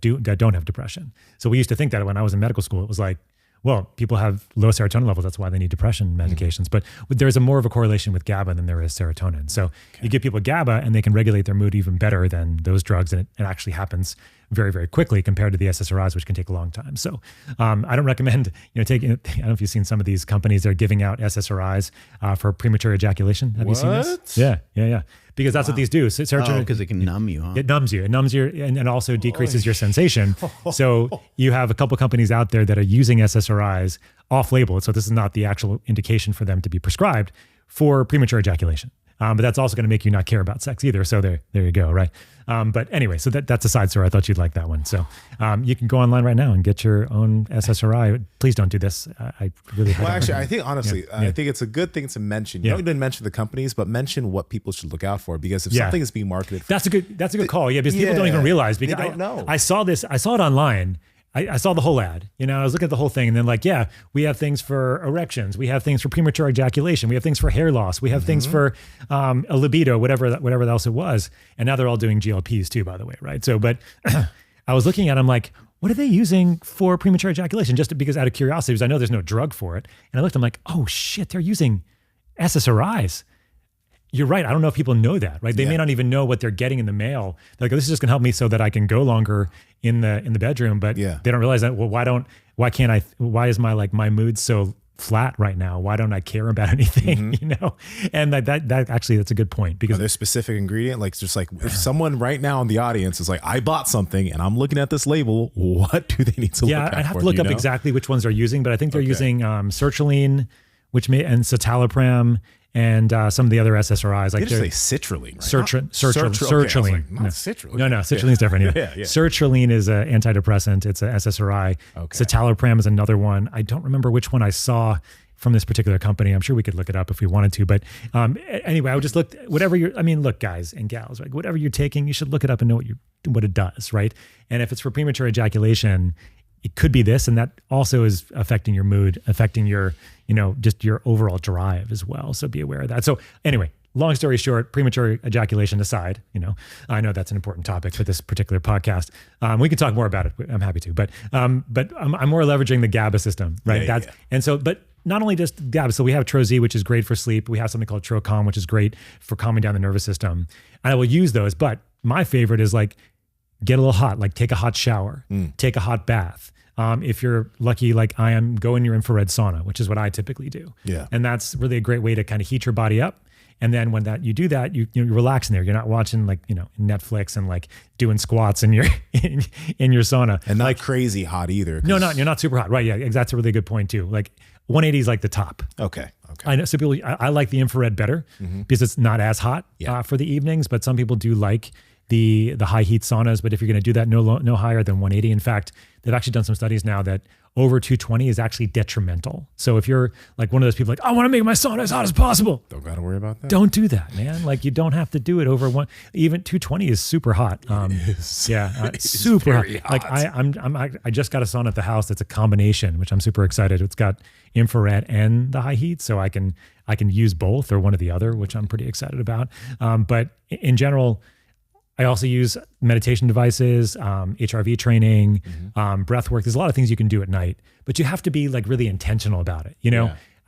don't have depression. So we used to think that when I was in medical school, it was like, Well, people have low serotonin levels. That's why they need depression medications. But there's a more of a correlation with GABA than there is serotonin. So you give people GABA and they can regulate their mood even better than those drugs. And it actually happens very, very quickly compared to the SSRIs, which can take a long time. So I don't recommend, taking, I don't know if you've seen some of these companies that are giving out SSRIs for premature ejaculation. Have you seen this? Yeah. Because that's what these do. So serotonin, because it can numb you, huh? It numbs you. It numbs your, and also decreases your sensation. So you have a couple companies out there that are using SSRIs off-label. So this is not the actual indication for them to be prescribed for premature ejaculation. But that's also going to make you not care about sex either. So there you go, right? But anyway, so that's a side story. I thought you'd like that one. So you can go online right now and get your own SSRI. Please don't do this. I really well, actually, I think honestly, I think it's a good thing to mention. You don't even mention the companies, but mention what people should look out for, because if something is being marketed, that's a good call. Yeah, because people don't even realize. Because they don't know. I saw this. I saw it online. I saw the whole ad, I was looking at the whole thing and then like, yeah, we have things for erections. We have things for premature ejaculation. We have things for hair loss. We have things for a libido, whatever else it was. And now they're all doing GLPs too, by the way. Right. So, but I was looking at them like, what are they using for premature ejaculation? Just because out of curiosity, because I know there's no drug for it. And I looked, I'm like, oh shit, they're using SSRIs. You're right. I don't know if people know that, right? They may not even know what they're getting in the mail. They're like, this is just gonna help me so that I can go longer in the bedroom. But they don't realize that. Well, why is my mood so flat right now? Why don't I care about anything? And that actually, that's a good point, because there's specific ingredient. Like, just like if someone right now in the audience is like, I bought something and I'm looking at this label, what do they need to look at? I'd have to look up exactly which ones they're using, but I think they're using sertraline, and citalopram, and some of the other SSRIs. Like you just say citrulline, right? Sertraline. Like, not citrulline. No, sertraline's different. Yeah. Sertraline is an antidepressant. It's a SSRI. Citalopram is another one. I don't remember which one I saw from this particular company. I'm sure we could look it up if we wanted to. But anyway, I would just look, look, guys and gals, right? Whatever you're taking, you should look it up and know what it does, right? And if it's for premature ejaculation, it could be this, and that also is affecting your mood, affecting your, just your overall drive as well. So be aware of that. So anyway, long story short, premature ejaculation aside, I know that's an important topic for this particular podcast. We can talk more about it. I'm happy to, but I'm more leveraging the GABA system, right? And so, but not only just GABA, so we have Tro-Z, which is great for sleep. We have something called Tro-Calm, which is great for calming down the nervous system. And I will use those, but my favorite is like, get a little hot, like take a hot shower, take a hot bath. If you're lucky, like I am, go in your infrared sauna, which is what I typically do. Yeah. And that's really a great way to kind of heat your body up. And then when you do that, you relax in there. You're not watching Netflix and like doing squats in your in your sauna. And not like crazy hot either. No, you're not super hot. Right. Yeah. That's a really good point too. Like 180 is like the top. Okay. I know. So people, I like the infrared better because it's not as hot for the evenings, but some people do like the high heat saunas. But if you're going to do that, no higher than 180. In fact, they've actually done some studies now that over 220 is actually detrimental. So if you're like one of those people like, I want to make my sauna as hot as possible. Don't got to worry about that. Don't do that, man. Like you don't have to do it over one. Even 220 is super hot. Super hot. Like I just got a sauna at the house that's a combination, which I'm super excited. It's got infrared and the high heat, so I can use both or one or the other, which I'm pretty excited about. But in general, I also use meditation devices, HRV training, breath work. There's a lot of things you can do at night, but you have to be like really intentional about it.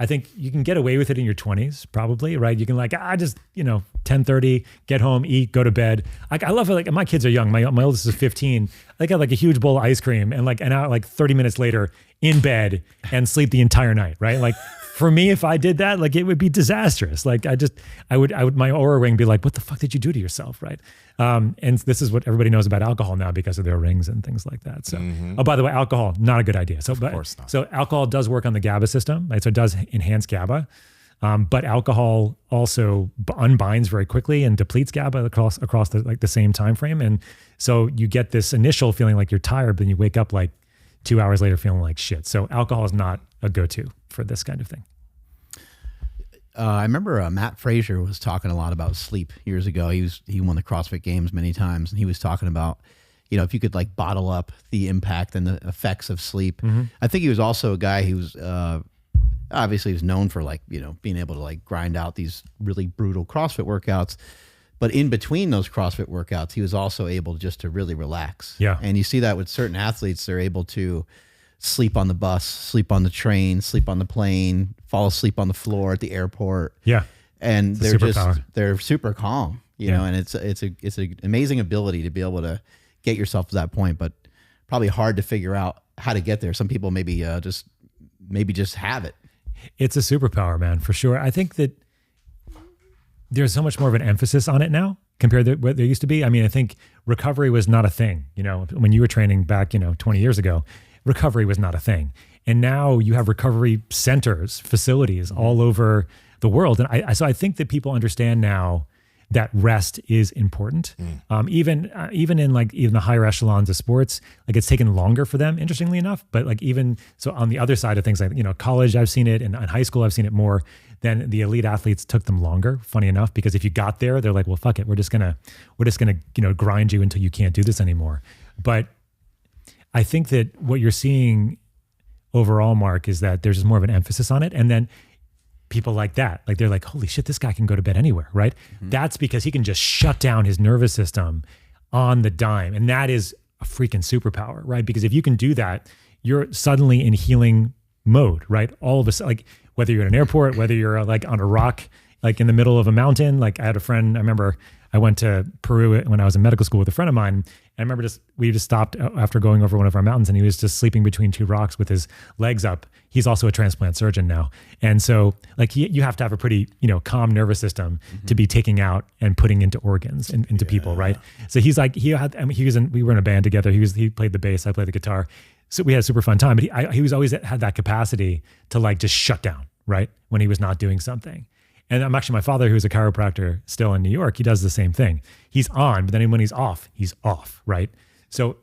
I think you can get away with it in your 20s, probably, right? You can like, 10:30, get home, eat, go to bed. I love it. Like my kids are young. My oldest is 15. I got like a huge bowl of ice cream and like an hour, like 30 minutes later in bed and sleep the entire night, right? Like for me, if I did that, like it would be disastrous. Like I would, my aura ring be like, what the fuck did you do to yourself, right? And this is what everybody knows about alcohol now because of their rings and things like that. So, oh, by the way, alcohol, not a good idea. So, of course not. So alcohol does work on the GABA system, right? So it does enhance GABA. But alcohol also unbinds very quickly and depletes GABA across the same time frame. And so you get this initial feeling like you're tired, but then you wake up like 2 hours later feeling like shit. So alcohol is not a go-to for this kind of thing. I remember Matt Frazier was talking a lot about sleep years ago. He won the CrossFit Games many times, and he was talking about, if you could like bottle up the impact and the effects of sleep. I think he was also a guy who was obviously was known for like, being able to like grind out these really brutal CrossFit workouts. But in between those CrossFit workouts, he was also able just to really relax. Yeah. And you see that with certain athletes, they're able to sleep on the bus, sleep on the train, sleep on the plane, fall asleep on the floor at the airport. Yeah. And It's they're super calm, you know, and it's an amazing ability to be able to get yourself to that point, but probably hard to figure out how to get there. Some people maybe just have it. It's a superpower, man, for sure. I think that there's so much more of an emphasis on it now compared to what there used to be. I mean, I think recovery was not a thing, you know, when you were training back, 20 years ago, recovery was not a thing. And now you have recovery centers, facilities all over the world. And so I think that people understand now that rest is important. Even in even the higher echelons of sports, like it's taken longer for them, interestingly enough. But like even so on the other side of things, like, college, I've seen it, and in high school, I've seen it more than the elite athletes took them longer, funny enough, because if you got there, they're like, well, fuck it. We're just gonna, grind you until you can't do this anymore. But I think that what you're seeing overall, Mark, is that there's just more of an emphasis on it. And then people like that, like they're like, holy shit, this guy can go to bed anywhere, right? That's because he can just shut down his nervous system on the dime. And that is a freaking superpower, right? Because if you can do that, you're suddenly in healing mode, right? All of a sudden, like whether you're at an airport, whether you're like on a rock, like in the middle of a mountain. Like I had a friend, I remember I went to Peru when I was in medical school with a friend of mine. And I remember we just stopped after going over one of our mountains, and he was just sleeping between two rocks with his legs up. He's also a transplant surgeon now. And so like you have to have a pretty, calm nervous system to be taking out and putting into organs and into people, right? So he's like, we were in a band together. He played the bass, I played the guitar. So we had a super fun time, but he was always had that capacity to like just shut down, right? When he was not doing something. And I'm actually, my father, who's a chiropractor still in New York, he does the same thing. He's on, but then when he's off, right? So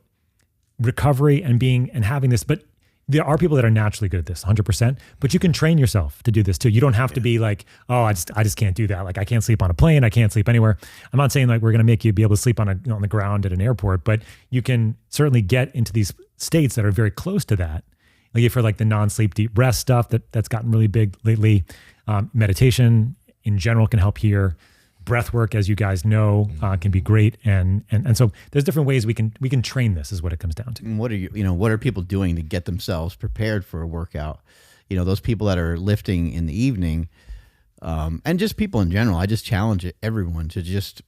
recovery and having this, but there are people that are naturally good at this 100%, but you can train yourself to do this too. You don't have to be like, oh, I just can't do that. Like I can't sleep on a plane. I can't sleep anywhere. I'm not saying like we're going to make you be able to sleep on the ground at an airport, but you can certainly get into these states that are very close to that. Like for like the non-sleep deep rest stuff that's gotten really big lately. Meditation in general can help here. Breath work, as you guys know, can be great, and so there's different ways we can train this. Is what it comes down to. And what are people doing to get themselves prepared for a workout? Those people that are lifting in the evening, and just people in general. I just challenge everyone to just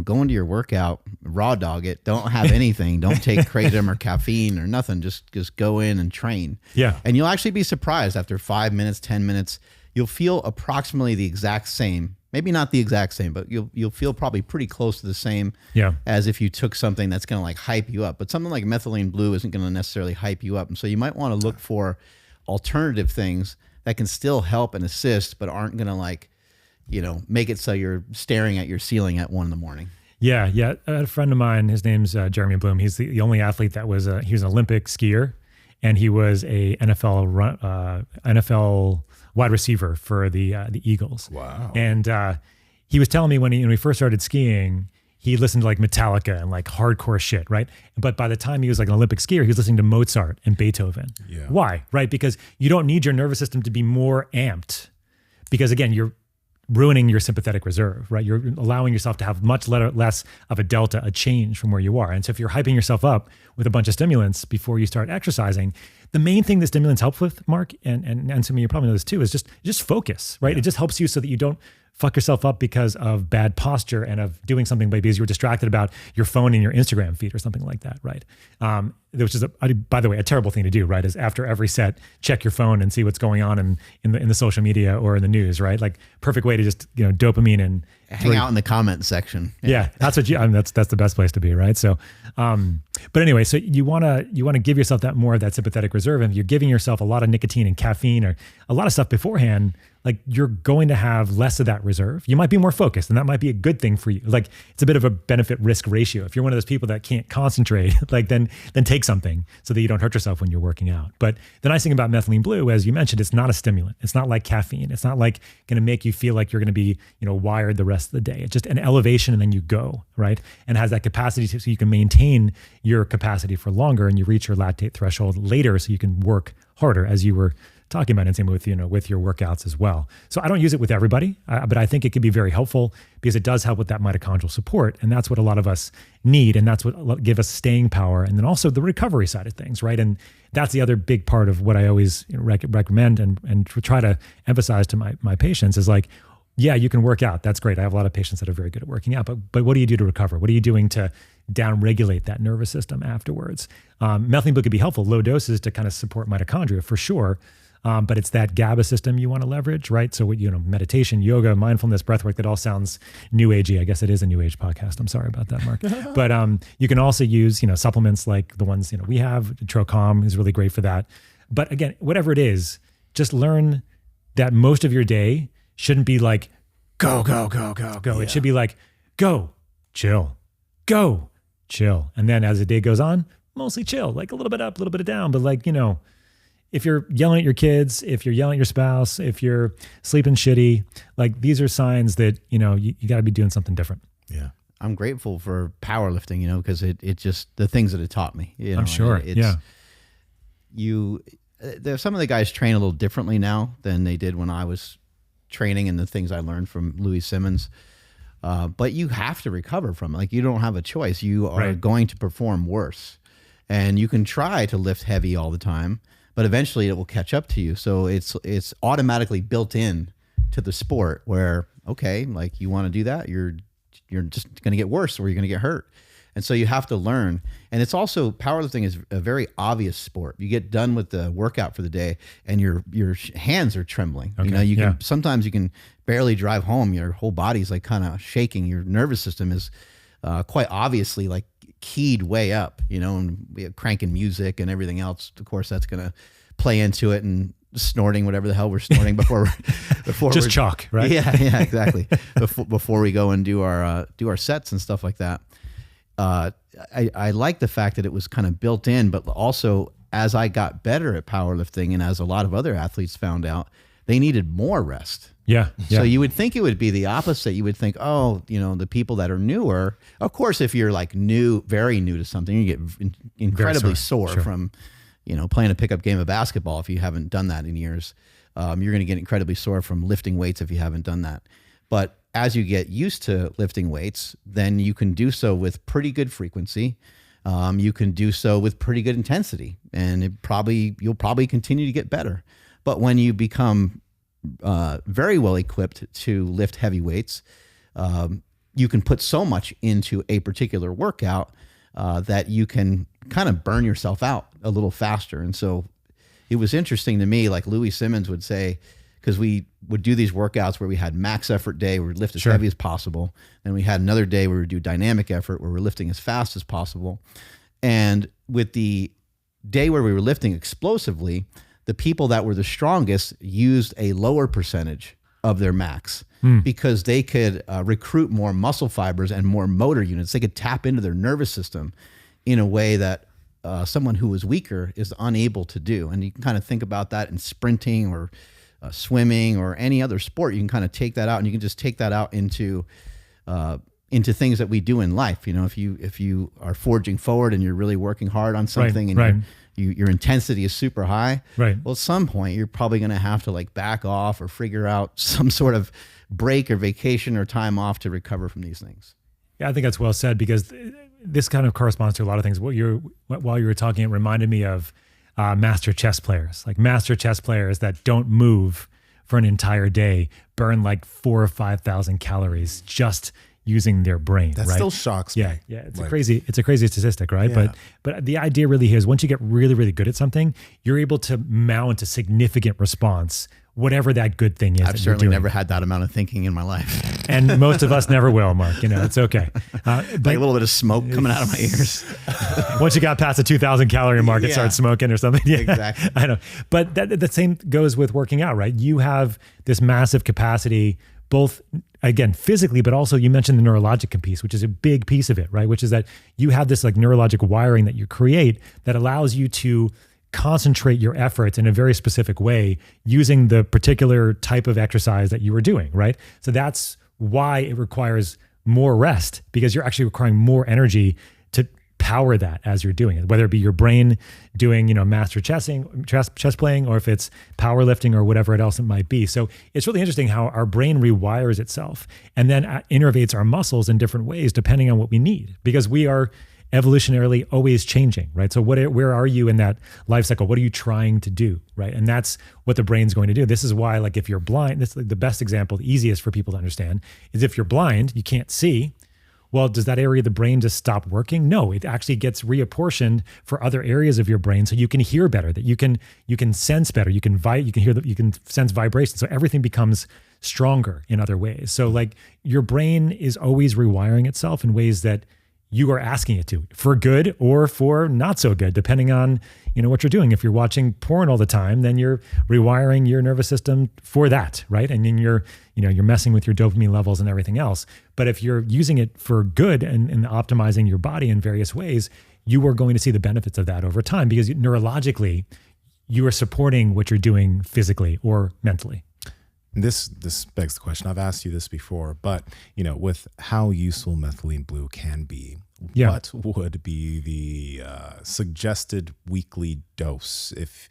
go into your workout, raw dog it. Don't have anything. Don't take kratom or caffeine or nothing. Just go in and train. Yeah, and you'll actually be surprised after 5 minutes, 10 minutes. You'll feel approximately the exact same, maybe not the exact same, but you'll feel probably pretty close to the same as if you took something that's going to like hype you up. But something like Methylene Blue isn't going to necessarily hype you up. And so you might want to look for alternative things that can still help and assist, but aren't going to like, make it so you're staring at your ceiling at 1 in the Yeah. A friend of mine, his name's Jeremy Bloom. He's the only athlete that was he was an Olympic skier, and he was a NFL wide receiver for the Eagles. Wow. And he was telling me when he first started skiing, he listened to like Metallica and like hardcore shit, right? But by the time he was like an Olympic skier, he was listening to Mozart and Beethoven. Yeah. Why? Right? Because you don't need your nervous system to be more amped. Because again, you're ruining your sympathetic reserve, right? You're allowing yourself to have much less of a delta, a change from where you are. And so if you're hyping yourself up with a bunch of stimulants before you start exercising, the main thing that stimulants help with, Mark, and some of you probably know this too, is just focus, right? It just helps you so that you don't fuck yourself up because of bad posture and of doing something because you were distracted about your phone and your Instagram feed or something like that, right? Which is, by the way, a terrible thing to do, right? Is after every set, check your phone and see what's going on in the social media or in the news, right? Like perfect way to just dopamine and hang out in the comment section. Yeah, that's what that's the best place to be, right? So, but anyway, so you want to give yourself that more of that sympathetic reserve, and if you're giving yourself a lot of nicotine and caffeine or a lot of stuff beforehand, like you're going to have less of that reserve. You might be more focused, and that might be a good thing for you. Like it's a bit of a benefit risk ratio. If you're one of those people that can't concentrate, like then take something so that you don't hurt yourself when you're working out. But the nice thing about Methylene Blue, as you mentioned, it's not a stimulant. It's not like caffeine. It's not like going to make you feel like you're going to be wired the rest of the day. It's just an elevation, and then you go, right? And has that capacity so you can maintain your capacity for longer, and you reach your lactate threshold later so you can work harder, as you were talking about, and same with, with your workouts as well. So I don't use it with everybody, but I think it can be very helpful because it does help with that mitochondrial support. And that's what a lot of us need. And that's what give us staying power. And then also the recovery side of things, right? And that's the other big part of what I always recommend and try to emphasize to my patients is like, yeah, you can work out. That's great. I have a lot of patients that are very good at working out, but what do you do to recover? What are you doing to down-regulate that nervous system afterwards? Methylene blue could be helpful, low doses to kind of support mitochondria for sure. But it's that GABA system you want to leverage, right? So, meditation, yoga, mindfulness, breathwork, that all sounds new agey. I guess it is a new age podcast. I'm sorry about that, Mark. But you can also use, supplements like the ones, we have. Trocom is really great for that. But again, whatever it is, just learn that most of your day shouldn't be like, go, go, go, go, go. Yeah. It should be like, go, chill, go, chill. And then as the day goes on, mostly chill, like a little bit up, a little bit down. But like, if you're yelling at your kids, if you're yelling at your spouse, if you're sleeping shitty, like these are signs that, you got to be doing something different. Yeah. I'm grateful for powerlifting, because it just, the things that it taught me, I'm sure. There's some of the guys train a little differently now than they did when I was training and the things I learned from Louis Simmons. But you have to recover from it. Like you don't have a choice. You are going to perform worse, and you can try to lift heavy all the time, but eventually it will catch up to you. So it's automatically built in to the sport where, okay, like you want to do that, you're just going to get worse or you're going to get hurt. And so you have to learn. And it's also, powerlifting is a very obvious sport. You get done with the workout for the day and your hands are trembling. Okay. Sometimes you can barely drive home. Your whole body's like kind of shaking. Your nervous system is quite obviously like keyed way up, and we have cranking music and everything else. Of course, that's going to play into it, and snorting whatever the hell we're snorting before just chalk, right? Yeah, exactly. before we go and do our sets and stuff like that. I like the fact that it was kind of built in, but also as I got better at powerlifting and as a lot of other athletes found out, they needed more rest. Yeah. So you would think it would be the opposite. You would think, the people that are newer, of course, if you're like very new to something, you get incredibly sore from, playing a pickup game of basketball. If you haven't done that in years, you're going to get incredibly sore from lifting weights if you haven't done that. But as you get used to lifting weights, then you can do so with pretty good frequency. You can do so with pretty good intensity, and you'll probably continue to get better. But when you become very well equipped to lift heavy weights, you can put so much into a particular workout that you can kind of burn yourself out a little faster. And so it was interesting to me, like Louis Simmons would say, because we would do these workouts where we had max effort day where we lift as heavy as possible. And we had another day where we would do dynamic effort where we're lifting as fast as possible. And with the day where we were lifting explosively, the people that were the strongest used a lower percentage of their max because they could recruit more muscle fibers and more motor units. They could tap into their nervous system in a way that someone who was weaker is unable to do. And you can kind of think about that in sprinting or swimming or any other sport. You can kind of take that out, and you can just take that out into things that we do in life. If you are forging forward and you're really working hard on something, and your intensity is super high, well, at some point you're probably going to have to like back off or figure out some sort of break or vacation or time off to recover from these things. Yeah, I think that's well said, because this kind of corresponds to a lot of things. While you were talking, it reminded me of master chess players, like master chess players that don't move for an entire day, burn like 4,000 or 5,000 calories just using their brain. That still shocks me. Yeah. It's a crazy statistic, right? Yeah. But the idea really here is once you get really, really good at something, you're able to mount a significant response, whatever that good thing is. I've certainly never had that amount of thinking in my life. And most of us never will, Mark. It's okay. But like a little bit of smoke coming out of my ears. Once you got past the 2,000 calorie mark, it starts smoking or something. Yeah, exactly. I know. But the same goes with working out, right? You have this massive capacity, both, again, physically, but also you mentioned the neurologic piece, which is a big piece of it, right? Which is that you have this like neurologic wiring that you create that allows you to concentrate your efforts in a very specific way using the particular type of exercise that you were doing, right? So that's why it requires more rest, because you're actually requiring more energy to power that as you're doing it, whether it be your brain doing, master chess playing, or if it's powerlifting or whatever else it might be. So it's really interesting how our brain rewires itself and then innervates our muscles in different ways depending on what we need, because we are evolutionarily always changing, right? So where are you in that life cycle? What are you trying to do, right? And that's what the brain's going to do. This is why, like, if you're blind, this is the best example, the easiest for people to understand, is if you're blind, you can't see. Well, does that area of the brain just stop working? No, it actually gets reapportioned for other areas of your brain, so you can hear better, that you can sense better, you can hear you can sense vibration. So everything becomes stronger in other ways. So like your brain is always rewiring itself in ways that you are asking it to, for good or for not so good, depending on what you're doing. If you're watching porn all the time, then you're rewiring your nervous system for that, right? And then you're messing with your dopamine levels and everything else. But if you're using it for good and optimizing your body in various ways, you are going to see the benefits of that over time, because neurologically, you are supporting what you're doing physically or mentally. This begs the question. I've asked you this before, but with how useful methylene blue can be, what would be the suggested weekly dose? If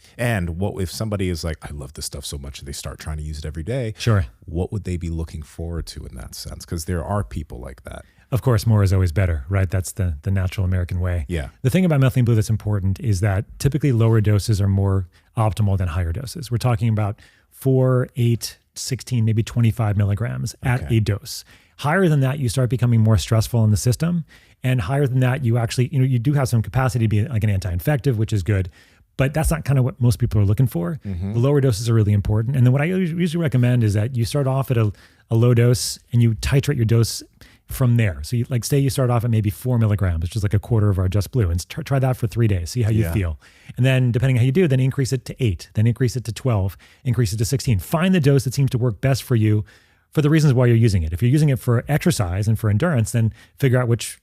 somebody is like, I love this stuff so much, and they start trying to use it every day? Sure. What would they be looking forward to in that sense? Because there are people like that. Of course, more is always better, right? That's the natural American way. Yeah. The thing about methylene blue that's important is that typically lower doses are more optimal than higher doses. We're talking about 4, 8, 16, maybe 25 milligrams at a dose. Higher than that, you start becoming more stressful in the system. And higher than that, you actually, you do have some capacity to be like an anti-infective, which is good. But that's not kind of what most people are looking for. Mm-hmm. The lower doses are really important. And then what I usually recommend is that you start off at a low dose and you titrate your dose from there. So say you start off at maybe 4 milligrams, which is like a quarter of our Just Blue, and try that for 3 days, see how you feel. And then depending on how you do, then increase it to 8, then increase it to 12, increase it to 16. Find the dose that seems to work best for you for the reasons why you're using it. If you're using it for exercise and for endurance, then figure out which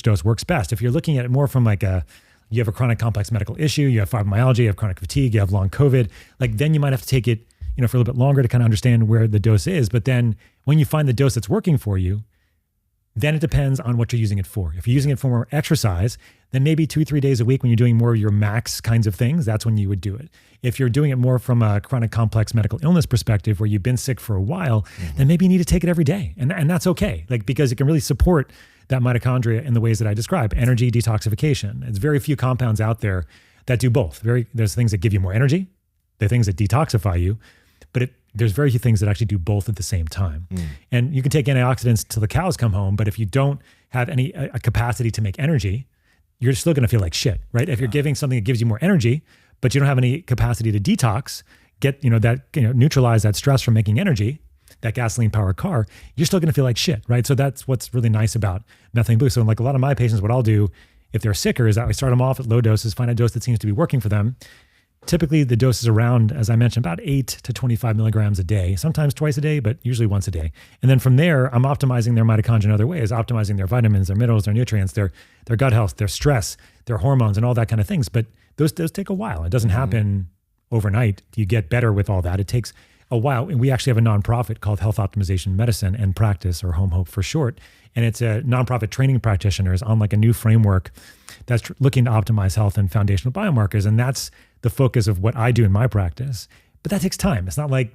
dose works best. If you're looking at it more from you have a chronic complex medical issue, you have fibromyalgia, you have chronic fatigue, you have long COVID, then you might have to take it, for a little bit longer to kind of understand where the dose is. But then when you find the dose that's working for you, then it depends on what you're using it for. If you're using it for more exercise, then maybe 2-3 days a week when you're doing more of your max kinds of things, that's when you would do it. If you're doing it more from a chronic complex medical illness perspective where you've been sick for a while, then maybe you need to take it every day. And that's okay, because it can really support that mitochondria in the ways that I describe, energy detoxification. It's very few compounds out there that do both. There's things that give you more energy, there are things that detoxify you, but there's very few things that actually do both at the same time. And you can take antioxidants till the cows come home, but if you don't have any capacity to make energy, you're still going to feel like shit, right? If you're giving something that gives you more energy, but you don't have any capacity to detox, neutralize that stress from making energy, that gasoline powered car, you're still going to feel like shit, right? So that's what's really nice about methylene blue. So like a lot of my patients, what I'll do if they're sicker is that I start them off at low doses, find a dose that seems to be working for them. Typically the dose is around, as I mentioned, about 8 to 25 milligrams a day, sometimes twice a day, but usually once a day. And then from there, I'm optimizing their mitochondria in other ways, optimizing their vitamins, their minerals, their nutrients, their gut health, their stress, their hormones, and all that kind of things. But those take a while. It doesn't happen overnight. You get better with all that. It takes a while. And we actually have a nonprofit called Health Optimization Medicine and Practice, or Home Hope for short. And it's a nonprofit training practitioners on a new framework that's looking to optimize health and foundational biomarkers. And that's the focus of what I do in my practice. But that takes time. It's not like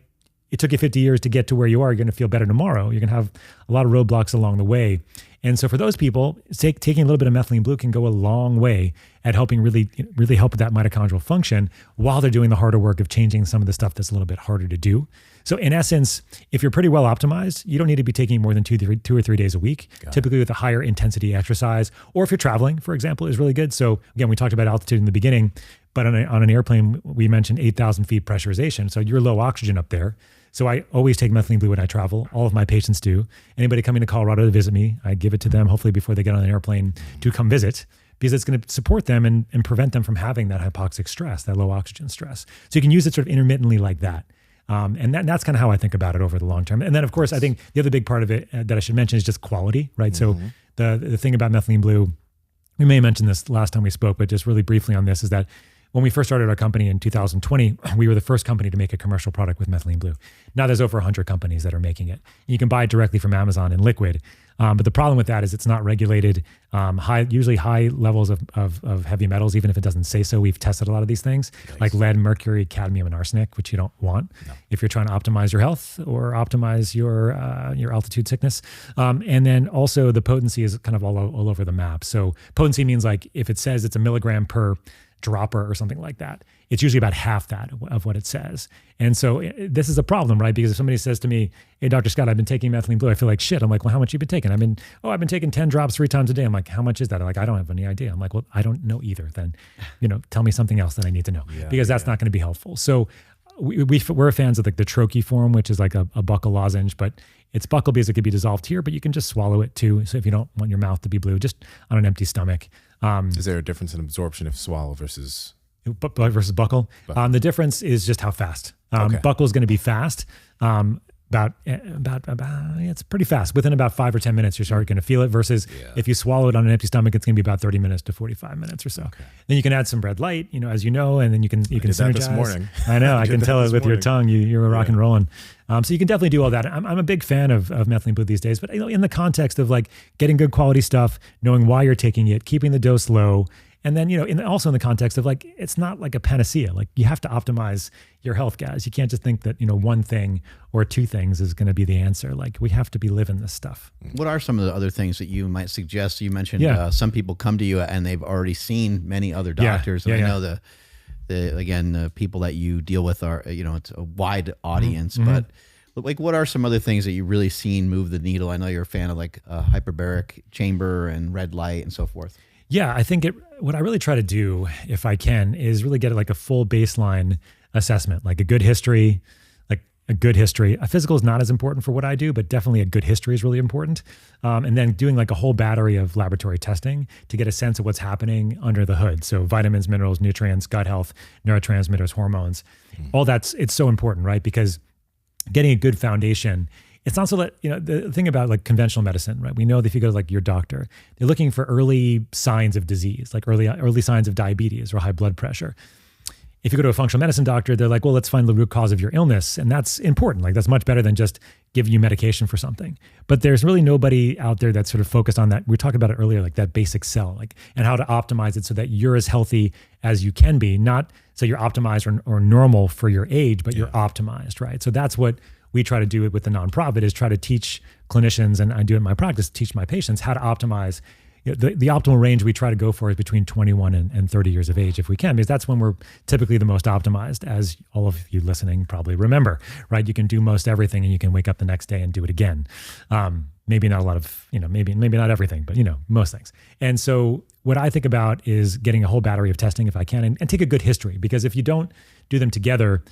it took you 50 years to get to where you are. You're going to feel better tomorrow. You're going to have a lot of roadblocks along the way. And so for those people, taking a little bit of methylene blue can go a long way at helping really help with that mitochondrial function while they're doing the harder work of changing some of the stuff that's a little bit harder to do. So in essence, if you're pretty well optimized, you don't need to be taking more than 2 or 3 days a week, typically with a higher intensity exercise, or if you're traveling, for example, is really good. So again, we talked about altitude in the beginning, but on an airplane, we mentioned 8,000 feet pressurization. So you're low oxygen up there. So I always take methylene blue when I travel. All of my patients do. Anybody coming to Colorado to visit me, I give it to them, hopefully before they get on an airplane to come visit, because it's going to support them and prevent them from having that hypoxic stress, that low oxygen stress. So you can use it sort of intermittently like that. And that's kind of how I think about it over the long term. And then, of course, I think the other big part of it that I should mention is just quality, right? So the thing about methylene blue, we may have mentioned this last time we spoke, but just really briefly on this, is that when we first started our company in 2020, we were the first company to make a commercial product with methylene blue. Now there's over 100 companies that are making it. You can buy it directly from Amazon in liquid. But the problem with that is it's not regulated. Usually high levels of heavy metals, even if it doesn't say so. We've tested a lot of these things, like lead, mercury, cadmium, and arsenic, which you don't want if you're trying to optimize your health or optimize your altitude sickness. And then also the potency is kind of all over the map. So potency means like if it says it's a milligram per dropper or something like that, it's usually about half that of what it says. And so this is a problem, right? Because if somebody says to me, hey, Dr. Scott, I've been taking methylene blue, I feel like shit. I'm like, well, how much have you been taking? I've been taking 10 drops 3 times a day. I'm like, how much is that? I'm like, I don't have any idea. I'm like, well, I don't know either. Then, tell me something else that I need to know because that's not going to be helpful. So we're fans of like the troche form, which is like a buccal lozenge, but it's buccal because it could be dissolved here, but you can just swallow it too. So if you don't want your mouth to be blue, just on an empty stomach. Is there a difference in absorption if swallow versus buccal? The difference is just how fast. Buccal is going to be fast. It's pretty fast. Within about 5 or 10 minutes, you're going to feel it. Versus if you swallow it on an empty stomach, it's going to be about 30 minutes to 45 minutes or so. Okay. Then you can add some red light, as you know, and then you can synergize. That this morning. I know. I can tell it with your tongue. You're rock and rolling. So you can definitely do all that. I'm a big fan of methylene blue these days, but in the context of like getting good quality stuff, knowing why you're taking it, keeping the dose low. And then, also in the context of like, it's not like a panacea. Like you have to optimize your health, guys. You can't just think that, one thing or 2 things is going to be the answer. Like we have to be living this stuff. What are some of the other things that you might suggest? You mentioned some people come to you and they've already seen many other doctors. And I know the people that you deal with are, it's a wide audience, but like, what are some other things that you've really seen move the needle? I know you're a fan of like hyperbaric chamber and red light and so forth. Yeah, I think what I really try to do, if I can, is really get like a full baseline assessment, like a good history. A physical is not as important for what I do, but definitely a good history is really important. And then doing like a whole battery of laboratory testing to get a sense of what's happening under the hood. So vitamins, minerals, nutrients, gut health, neurotransmitters, hormones, all it's so important, right? Because getting a good foundation, it's not so that, the thing about like conventional medicine, right? We know that if you go to like your doctor, they're looking for early signs of disease, like early signs of diabetes or high blood pressure. If you go to a functional medicine doctor, they're like, well, let's find the root cause of your illness. And that's important. Like that's much better than just giving you medication for something. But there's really nobody out there that's sort of focused on that. We talked about it earlier, like that basic cell, like, and how to optimize it so that you're as healthy as you can be, not so you're optimized or normal for your age, but you're optimized, right? So that's what we try to do it with the nonprofit, is try to teach clinicians, and I do it in my practice, teach my patients how to optimize. The optimal range we try to go for is between 21 and 30 years of age if we can, because that's when we're typically the most optimized, as all of you listening probably remember, right? You can do most everything and you can wake up the next day and do it again. Maybe not a lot of, maybe not everything, but most things. And so what I think about is getting a whole battery of testing if I can, and take a good history, because if you don't do them together,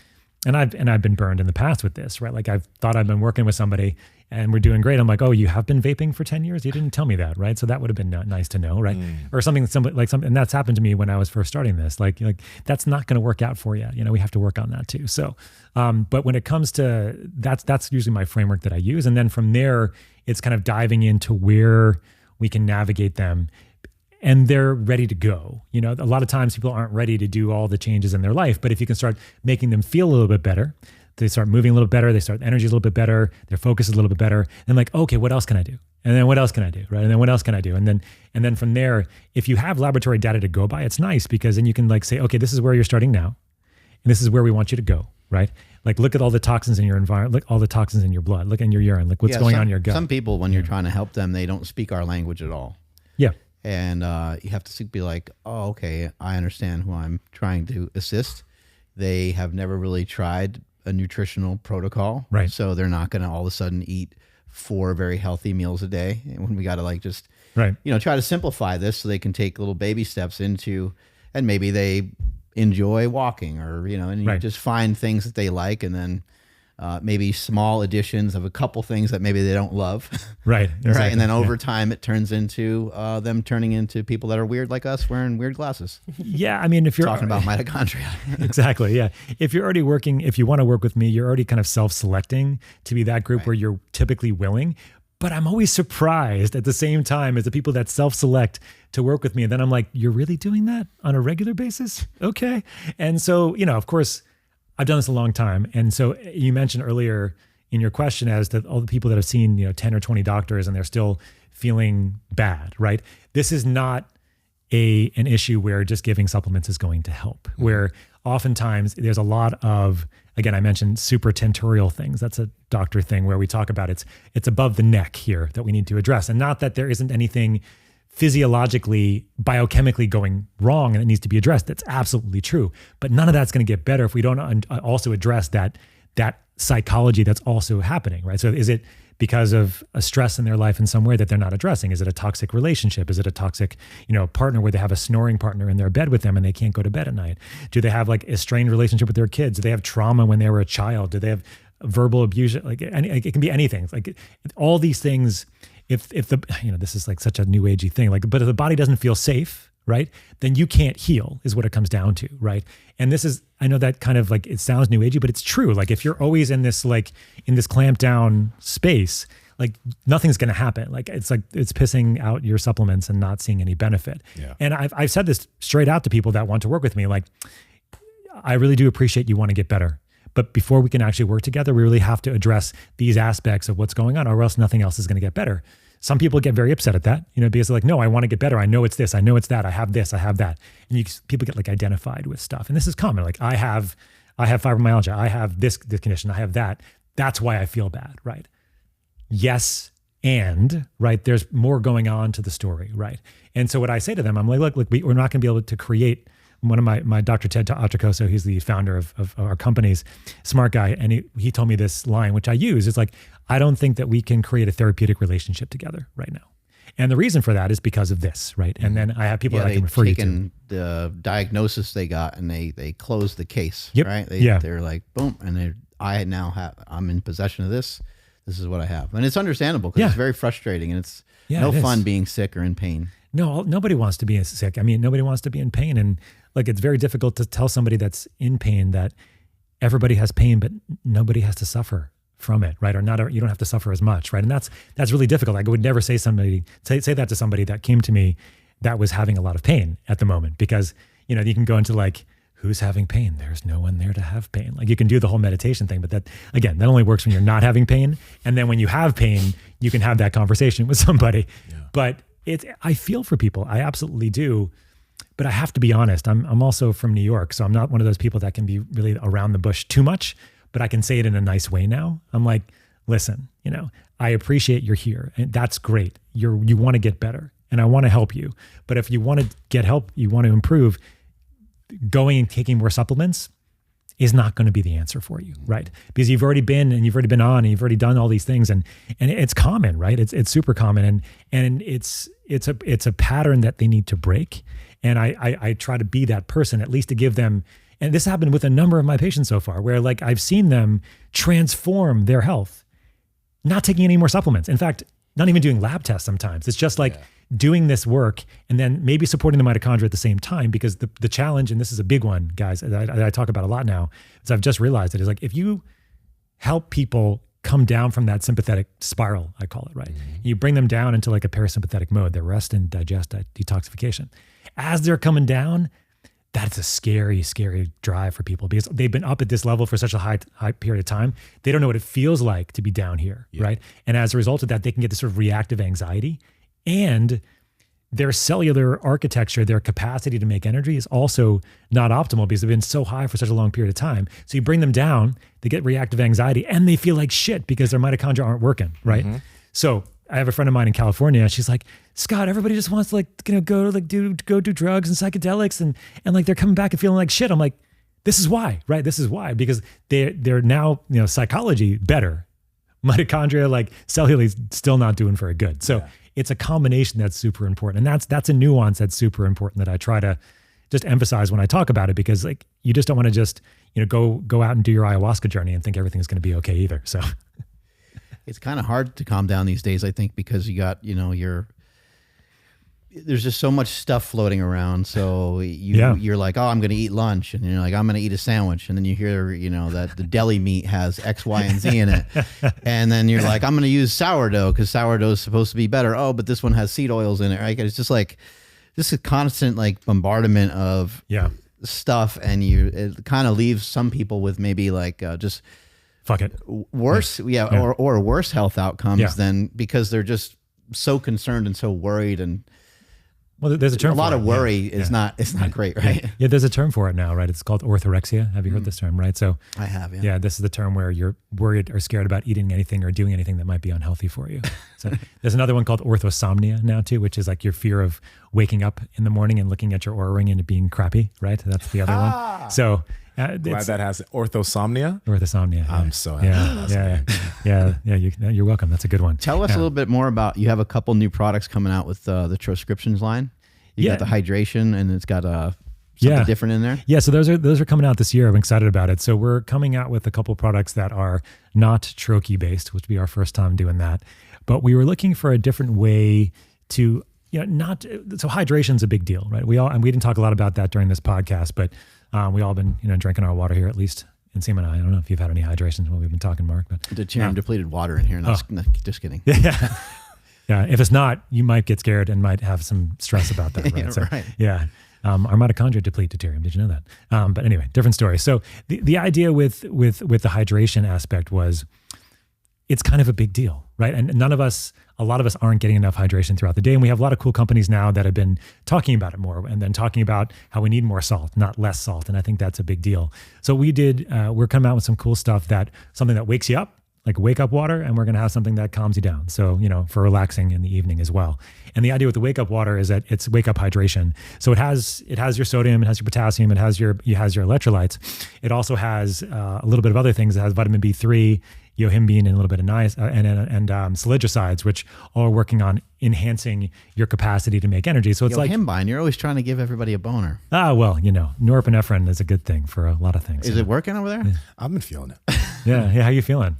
and I've been burned in the past with this, right? Like I've thought I've been working with somebody and we're doing great. I'm like, oh, you have been vaping for 10 years? You didn't tell me that, right? So that would have been nice to know, right? Or something, and that's happened to me when I was first starting this. Like that's not going to work out for you. We have to work on that too. So, but when it comes to that's usually my framework that I use. And then from there, it's kind of diving into where we can navigate them. And they're ready to go. A lot of times people aren't ready to do all the changes in their life, but if you can start making them feel a little bit better, they start moving a little better, they start energy a little bit better, their focus is a little bit better, and like, okay, what else can I do? And then what else can I do, right? And then what else can I do? And then from there, if you have laboratory data to go by, it's nice, because then you can like say, okay, this is where you're starting now, and this is where we want you to go, right? Like look at all the toxins in your environment, look all the toxins in your blood, look in your urine, like what's going on in your gut. Some people, when you're trying to help them, they don't speak our language at all. Yeah. And you have to be like, oh, okay, I understand who I'm trying to assist. They have never really tried a nutritional protocol. Right. So they're not going to all of a sudden eat 4 very healthy meals a day. And when we got to like just, try to simplify this so they can take little baby steps into, and maybe they enjoy walking or, and you just find things that they like, and then maybe small additions of a couple things that maybe they don't love. Right. Exactly. Right. And then over time, it turns into them turning into people that are weird like us, wearing weird glasses. Yeah. I mean, if you're talking about mitochondria. Exactly. Yeah. If you're already working, if you want to work with me, you're already kind of self-selecting to be that group where you're typically willing. But I'm always surprised at the same time as the people that self-select to work with me. And then I'm like, you're really doing that on a regular basis? Okay. And so, of course, I've done this a long time. And so you mentioned earlier, in your question as to all the people that have seen, 10 or 20 doctors and they're still feeling bad, right? This is not an issue where just giving supplements is going to help, where oftentimes there's a lot of, again, I mentioned supratentorial things. That's a doctor thing where we talk about it's above the neck here that we need to address. And not that there isn't anything physiologically, biochemically going wrong and it needs to be addressed. That's absolutely true. But none of that's going to get better if we don't also address that psychology that's also happening, right? So is it because of a stress in their life in some way that they're not addressing? Is it a toxic relationship? Is it a toxic, partner where they have a snoring partner in their bed with them and they can't go to bed at night? Do they have like a strained relationship with their kids? Do they have trauma when they were a child? Do they have verbal abuse? Like it can be anything. Like all these things, if the, this is like such a new agey thing, but if the body doesn't feel safe, right, then you can't heal is what it comes down to, right? And this is, I know that kind of like, it sounds new agey, but it's true. Like if you're always in this clamped down space, like nothing's going to happen. Like it's pissing out your supplements and not seeing any benefit. Yeah. And I've said this straight out to people that want to work with me. Like, I really do appreciate you want to get better, but before we can actually work together, we really have to address these aspects of what's going on, or else nothing else is going to get better. Some people get very upset at that, because they're like, no, I want to get better. I know it's this, I know it's that. I have this, I have that. And people get like identified with stuff. And this is common. Like I have fibromyalgia. I have this condition. I have that. That's why I feel bad, right? Yes. And right, there's more going on to the story, right? And so what I say to them, I'm like, look, we're not going to be able to create. One of my Dr. Ted Atracoso, he's the founder of our companies, smart guy. And he told me this line, which I use. It's like, I don't think that we can create a therapeutic relationship together right now. And the reason for that is because of this, right? And then I have people that I can refer you to. Taken the diagnosis they got and they closed the case, yep. right? They're like, boom. And I'm in possession of this. This is what I have. And it's understandable because it's very frustrating and it's no fun being sick or in pain. No, nobody wants to be sick. I mean, nobody wants to be in pain. And like, it's very difficult to tell somebody that's in pain that everybody has pain, but nobody has to suffer from it, right? Or you don't have to suffer as much, right? And that's really difficult. Like I would never say that to somebody that came to me that was having a lot of pain at the moment, because, you can go into like, who's having pain? There's no one there to have pain. Like you can do the whole meditation thing, but that only works when you're not having pain. And then when you have pain, you can have that conversation with somebody. Yeah. But I feel for people. I absolutely do. But I have to be honest. I'm also from New York, so I'm not one of those people that can be really around the bush too much, but I can say it in a nice way now. I'm like, listen, I appreciate you're here and that's great. You want to get better and I want to help you. But if you want to get help, you want to improve, going and taking more supplements is not going to be the answer for you, right? Because you've already been on and you've already done all these things and it's common, right? It's super common and it's a pattern that they need to break. And I try to be that person, at least to give them, and this happened with a number of my patients so far, where like I've seen them transform their health, not taking any more supplements. In fact, not even doing lab tests sometimes. It's just like doing this work and then maybe supporting the mitochondria at the same time, because the challenge, and this is a big one, guys, that I talk about a lot now, is I've just realized it is like, if you help people come down from that sympathetic spiral, I call it, right? Mm-hmm. You bring them down into like a parasympathetic mode, their rest and digest, detoxification. As they're coming down, that's a scary, scary drive for people, because they've been up at this level for such a high period of time. They don't know what it feels like to be down here, right? And as a result of that, they can get this sort of reactive anxiety, and their cellular architecture, their capacity to make energy is also not optimal because they've been so high for such a long period of time. So you bring them down, they get reactive anxiety, and they feel like shit because their mitochondria aren't working, right? Mm-hmm. So I have a friend of mine in California. She's like, Scott, everybody just wants to go do drugs and psychedelics and like they're coming back and feeling like shit. I'm like, this is why, right? This is why, because they're now, psychology better. Mitochondria, like cellularly, still not doing very good. So it's a combination that's super important. And that's a nuance that's super important that I try to just emphasize when I talk about it, because like you just don't want to just, go out and do your ayahuasca journey and think everything's going to be okay either. So it's kind of hard to calm down these days, I think, because you got, there's just so much stuff floating around. So you're like, oh, I'm going to eat lunch. And you're like, I'm going to eat a sandwich. And then you hear, that the deli meat has X, Y, and Z in it. And then you're like, I'm going to use sourdough because sourdough is supposed to be better. Oh, but this one has seed oils in it, right? It's just like, this is constant like bombardment of stuff. And it kind of leaves some people with maybe like just fuck it. Worse, or worse health outcomes than because they're just so concerned and so worried, and well, there's a term. A lot for of it. worry is not great, right? Yeah, there's a term for it now, right? It's called orthorexia. Have you heard this term, right? So I have, yeah. This is the term where you're worried or scared about eating anything or doing anything that might be unhealthy for you. So there's another one called orthosomnia now too, which is like your fear of waking up in the morning and looking at your Oura ring and it being crappy, right? That's the other one. So Glad that has orthosomnia. Orthosomnia. I'm so happy. You're welcome. That's a good one. Tell us a little bit more about. You have a couple new products coming out with the Transcriptions line. You got the hydration, and it's got something different in there. Yeah, so those are coming out this year. I'm excited about it. So we're coming out with a couple products that are not troche based, which will be our first time doing that. But we were looking for a different way to, so hydration's a big deal, right? And we didn't talk a lot about that during this podcast, but we all been, drinking our water here, at least in Seam and I don't know if you've had any hydration while we've been talking, Mark, but depleted water in here. No, just kidding. Yeah. Yeah. If it's not, you might get scared and might have some stress about that. Right. Right. Yeah. Our mitochondria deplete deuterium. Did you know that? But anyway, different story. So the idea with the hydration aspect was it's kind of a big deal, right? And a lot of us aren't getting enough hydration throughout the day. And we have a lot of cool companies now that have been talking about it more and then talking about how we need more salt, not less salt. And I think that's a big deal. So we're coming out with some cool stuff something that wakes you up, like wake up water, and we're going to have something that calms you down. So, for relaxing in the evening as well. And the idea with the wake up water is that it's wake up hydration. So it has your sodium, it has your potassium, it has your electrolytes. It also has a little bit of other things. It has vitamin B3, yohimbine, and a little bit of and salicylics, which all are working on enhancing your capacity to make energy. So it's yohimbine, you're always trying to give everybody a boner. Well, norepinephrine is a good thing for a lot of things. Is it working over there? I've been feeling it. Yeah. How you feeling?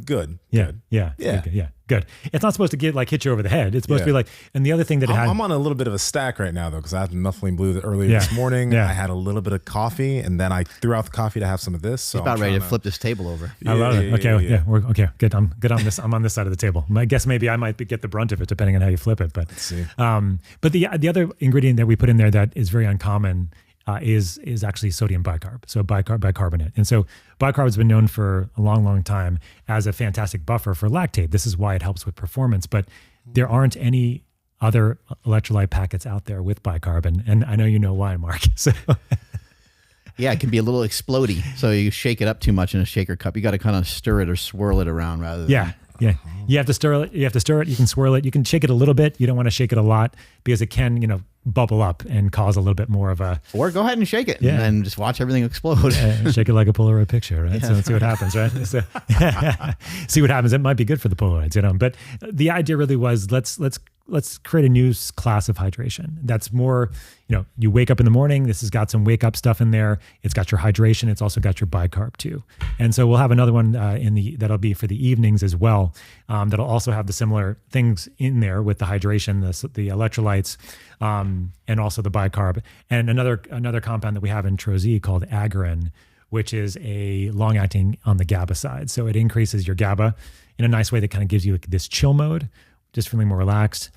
Good. Yeah. Good. Yeah. Good. It's not supposed to hit you over the head. It's supposed to be like, and the other thing that I'm on a little bit of a stack right now though, because I had Methylene Blue earlier this morning. Yeah. I had a little bit of coffee, and then I threw out the coffee to have some of this. So He's about ready to flip this table over. I love it. Okay. We're okay. Good. I'm good on this. I'm on this side of the table. I guess maybe I might get the brunt of it depending on how you flip it. But let's see. But the other ingredient that we put in there that is very uncommon is actually sodium bicarb, so bicarbonate. And so bicarb has been known for a long, long time as a fantastic buffer for lactate. This is why it helps with performance, but there aren't any other electrolyte packets out there with bicarb. And I know you know why, Mark. So yeah, it can be a little explodey. So you shake it up too much in a shaker cup. You got to kind of stir it or swirl it around rather than... Yeah. You have to stir it. You can swirl it. You can shake it a little bit. You don't want to shake it a lot because it can, bubble up and cause a little bit more of a... Or go ahead and shake it and then just watch everything explode. Shake it like a Polaroid picture, right? So let's see what happens, right? So, see what happens. It might be good for the Polaroids, But the idea really was let's create a new class of hydration. That's more, you wake up in the morning. This has got some wake up stuff in there. It's got your hydration. It's also got your bicarb too. And so we'll have another one that'll be for the evenings as well. That'll also have the similar things in there with the hydration, the electrolytes, and also the bicarb. And another compound that we have in Troz called Agarin, which is a long acting on the GABA side. So it increases your GABA in a nice way that kind of gives you this chill mode, just feeling more relaxed.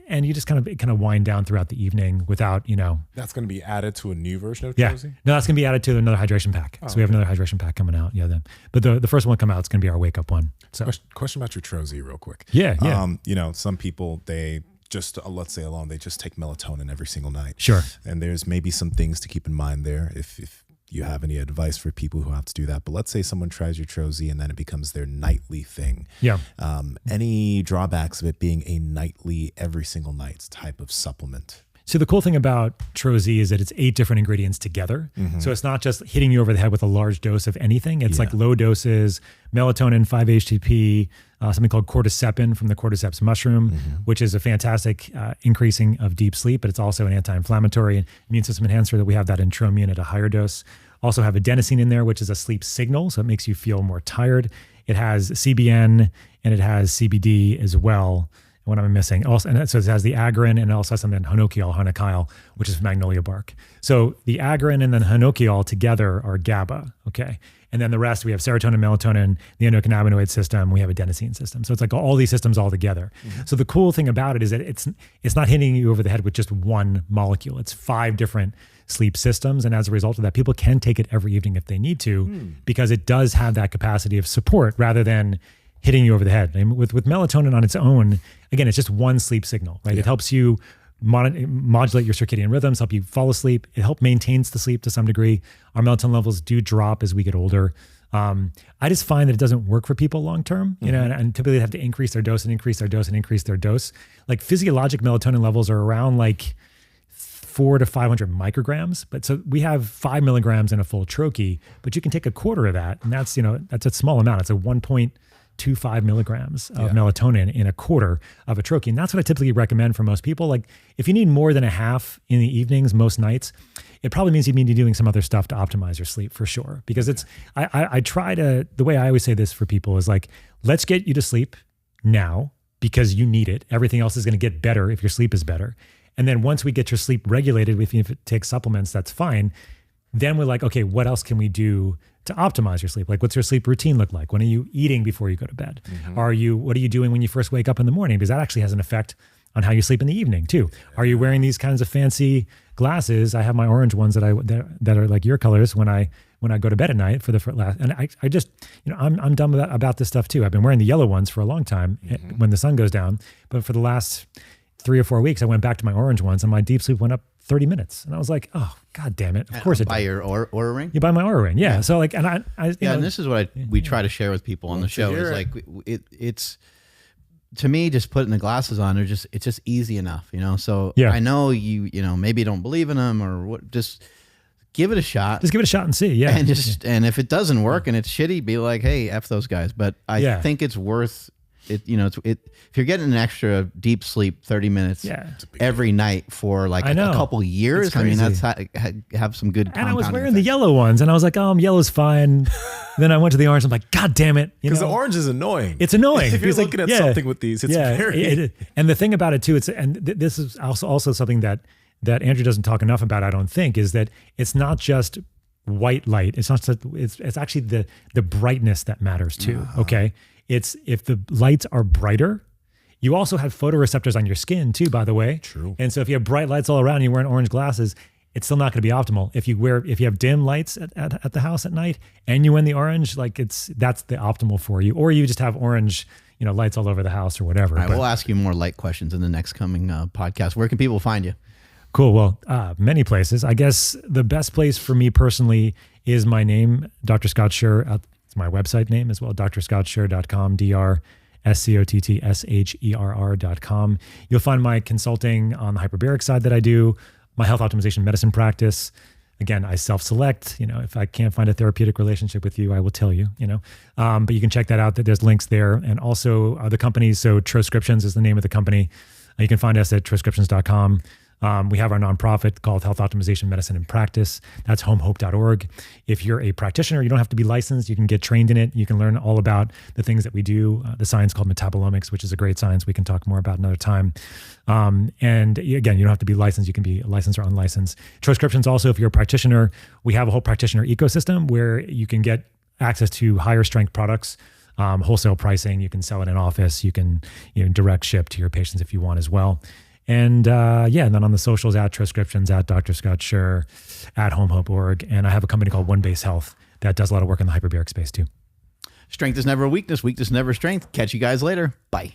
And you just kind of wind down throughout the evening without, That's going to be added to a new version of Yeah. Troz? No, that's going to be added to another hydration pack. So we have another hydration pack coming out. Yeah. But the first one to come out is going to be our wake up one. So Question about your Troz real quick. Yeah. Some people, they just, let's say alone, they just take melatonin every single night. Sure. And there's maybe some things to keep in mind there if you have any advice for people who have to do that. But let's say someone tries your Troz and then it becomes their nightly thing. Yeah. Any drawbacks of it being a nightly, every single night type of supplement? So the cool thing about Troz is that it's 8 different ingredients together. So it's not just hitting you over the head with a large dose of anything. It's like low doses, melatonin, 5-HTP, something called cordycepin from the cordyceps mushroom, which is a fantastic increasing of deep sleep, but it's also an anti-inflammatory and immune system enhancer that we have that in Tromium at a higher dose. Also have adenosine in there, which is a sleep signal. So it makes you feel more tired. It has CBN and it has CBD as well. What am I missing? Also, and so it has the Agarin and it also has something Hanokiol, which is magnolia bark. So the Agarin and then Hanokiol together are GABA, okay? And then the rest, we have serotonin, melatonin, the endocannabinoid system, we have adenosine system. So it's like all these systems all together. So the cool thing about it is that it's not hitting you over the head with just one molecule. It's 5 different sleep systems. And as a result of that, people can take it every evening if they need to, because it does have that capacity of support rather than hitting you over the head. And with melatonin on its own, again, it's just one sleep signal, right? It helps you modulate your circadian rhythms, help you fall asleep. It helps maintains the sleep to some degree. Our melatonin levels do drop as we get older. I just find that it doesn't work for people long term, you know, and typically they have to increase their dose and increase their dose and increase their dose. Like physiologic melatonin levels are around like 400 to 500 micrograms, but so we have 5 milligrams in a full troche, but you can take a quarter of that, and that's, you know, that's a small amount. It's a 1.25 milligrams of melatonin in a quarter of a troche. And that's what I typically recommend for most people. Like if you need more than a half in the evenings, most nights, it probably means you need to be doing some other stuff to optimize your sleep for sure. Because it's, I try to, the way I always say this for people is like, let's get you to sleep now because you need it. Everything else is going to get better if your sleep is better. And then once we get your sleep regulated, if it takes supplements, that's fine. Then we're like, okay, what else can we do to optimize your sleep? Like, what's your sleep routine look like? When are you eating before you go to bed? What are you doing when you first wake up in the morning? Because that actually has an effect on how you sleep in the evening too. Are you wearing these kinds of fancy glasses? I have my orange ones that are like your colors when I go to bed at night for the last. And I just, you know, I'm dumb about this stuff too. I've been wearing the yellow ones for a long time when the sun goes down, but for the last 3 or 4 weeks, I went back to my orange ones and my deep sleep went up 30 minutes. And I was like, oh, God damn it. Of course it did. Buy your Aura ring? You buy my Aura ring. Yeah. So like, and I you know, and this is what we try to share with people on the show is like, it's, to me, just putting the glasses on, it's just easy enough, you know? So I know you know, maybe you don't believe in them or what, just give it a shot. Just give it a shot and see. Yeah. And and if it doesn't work and it's shitty, be like, hey, F those guys. But I think it's worth it, you know, if you're getting an extra deep sleep 30 minutes every night for like a couple years, I mean, that's have some good. And I was wearing the yellow ones and I was like, oh, yellow's fine. Then I went to the orange. I'm like, God damn it. Because the orange is annoying. It's annoying. If you're looking at something with these, it's very. And the thing about it too, this is also something that Andrew doesn't talk enough about, I don't think, is that it's not just white light. It's not just, it's actually the brightness that matters too. Okay. It's if the lights are brighter, you also have photoreceptors on your skin too, by the way. True. And so if you have bright lights all around and you're wearing orange glasses, it's still not going to be optimal. If you have dim lights at the house at night and you win the orange, like that's the optimal for you. Or you just have orange, you know, lights all over the house or whatever. All right, we'll ask you more light questions in the next coming podcast. Where can people find you? Cool. Well, many places. I guess the best place for me personally is my name, Dr. Scott Sherr. It's my website name as well, drscottsherr.com, DRSCOTTSHERR.com. You'll find my consulting on the hyperbaric side that I do, my health optimization medicine practice. Again, I self-select, you know, if I can't find a therapeutic relationship with you, I will tell you, you know, but you can check that out. There's links there. And also the companies. So Troscriptions is the name of the company. You can find us at troscriptions.com. We have our nonprofit called Health Optimization Medicine and Practice. That's homehope.org. If you're a practitioner, you don't have to be licensed. You can get trained in it. You can learn all about the things that we do, the science called metabolomics, which is a great science we can talk more about another time. And again, you don't have to be licensed. You can be licensed or unlicensed. Troscriptions also, if you're a practitioner, we have a whole practitioner ecosystem where you can get access to higher strength products, wholesale pricing. You can sell it in office. You can direct ship to your patients if you want as well. And and then on the socials, at Troscriptions, at Dr. Scott Sherr, at homehope.org. And I have a company called One Base Health that does a lot of work in the hyperbaric space too. Strength is never a weakness. Weakness is never strength. Catch you guys later. Bye.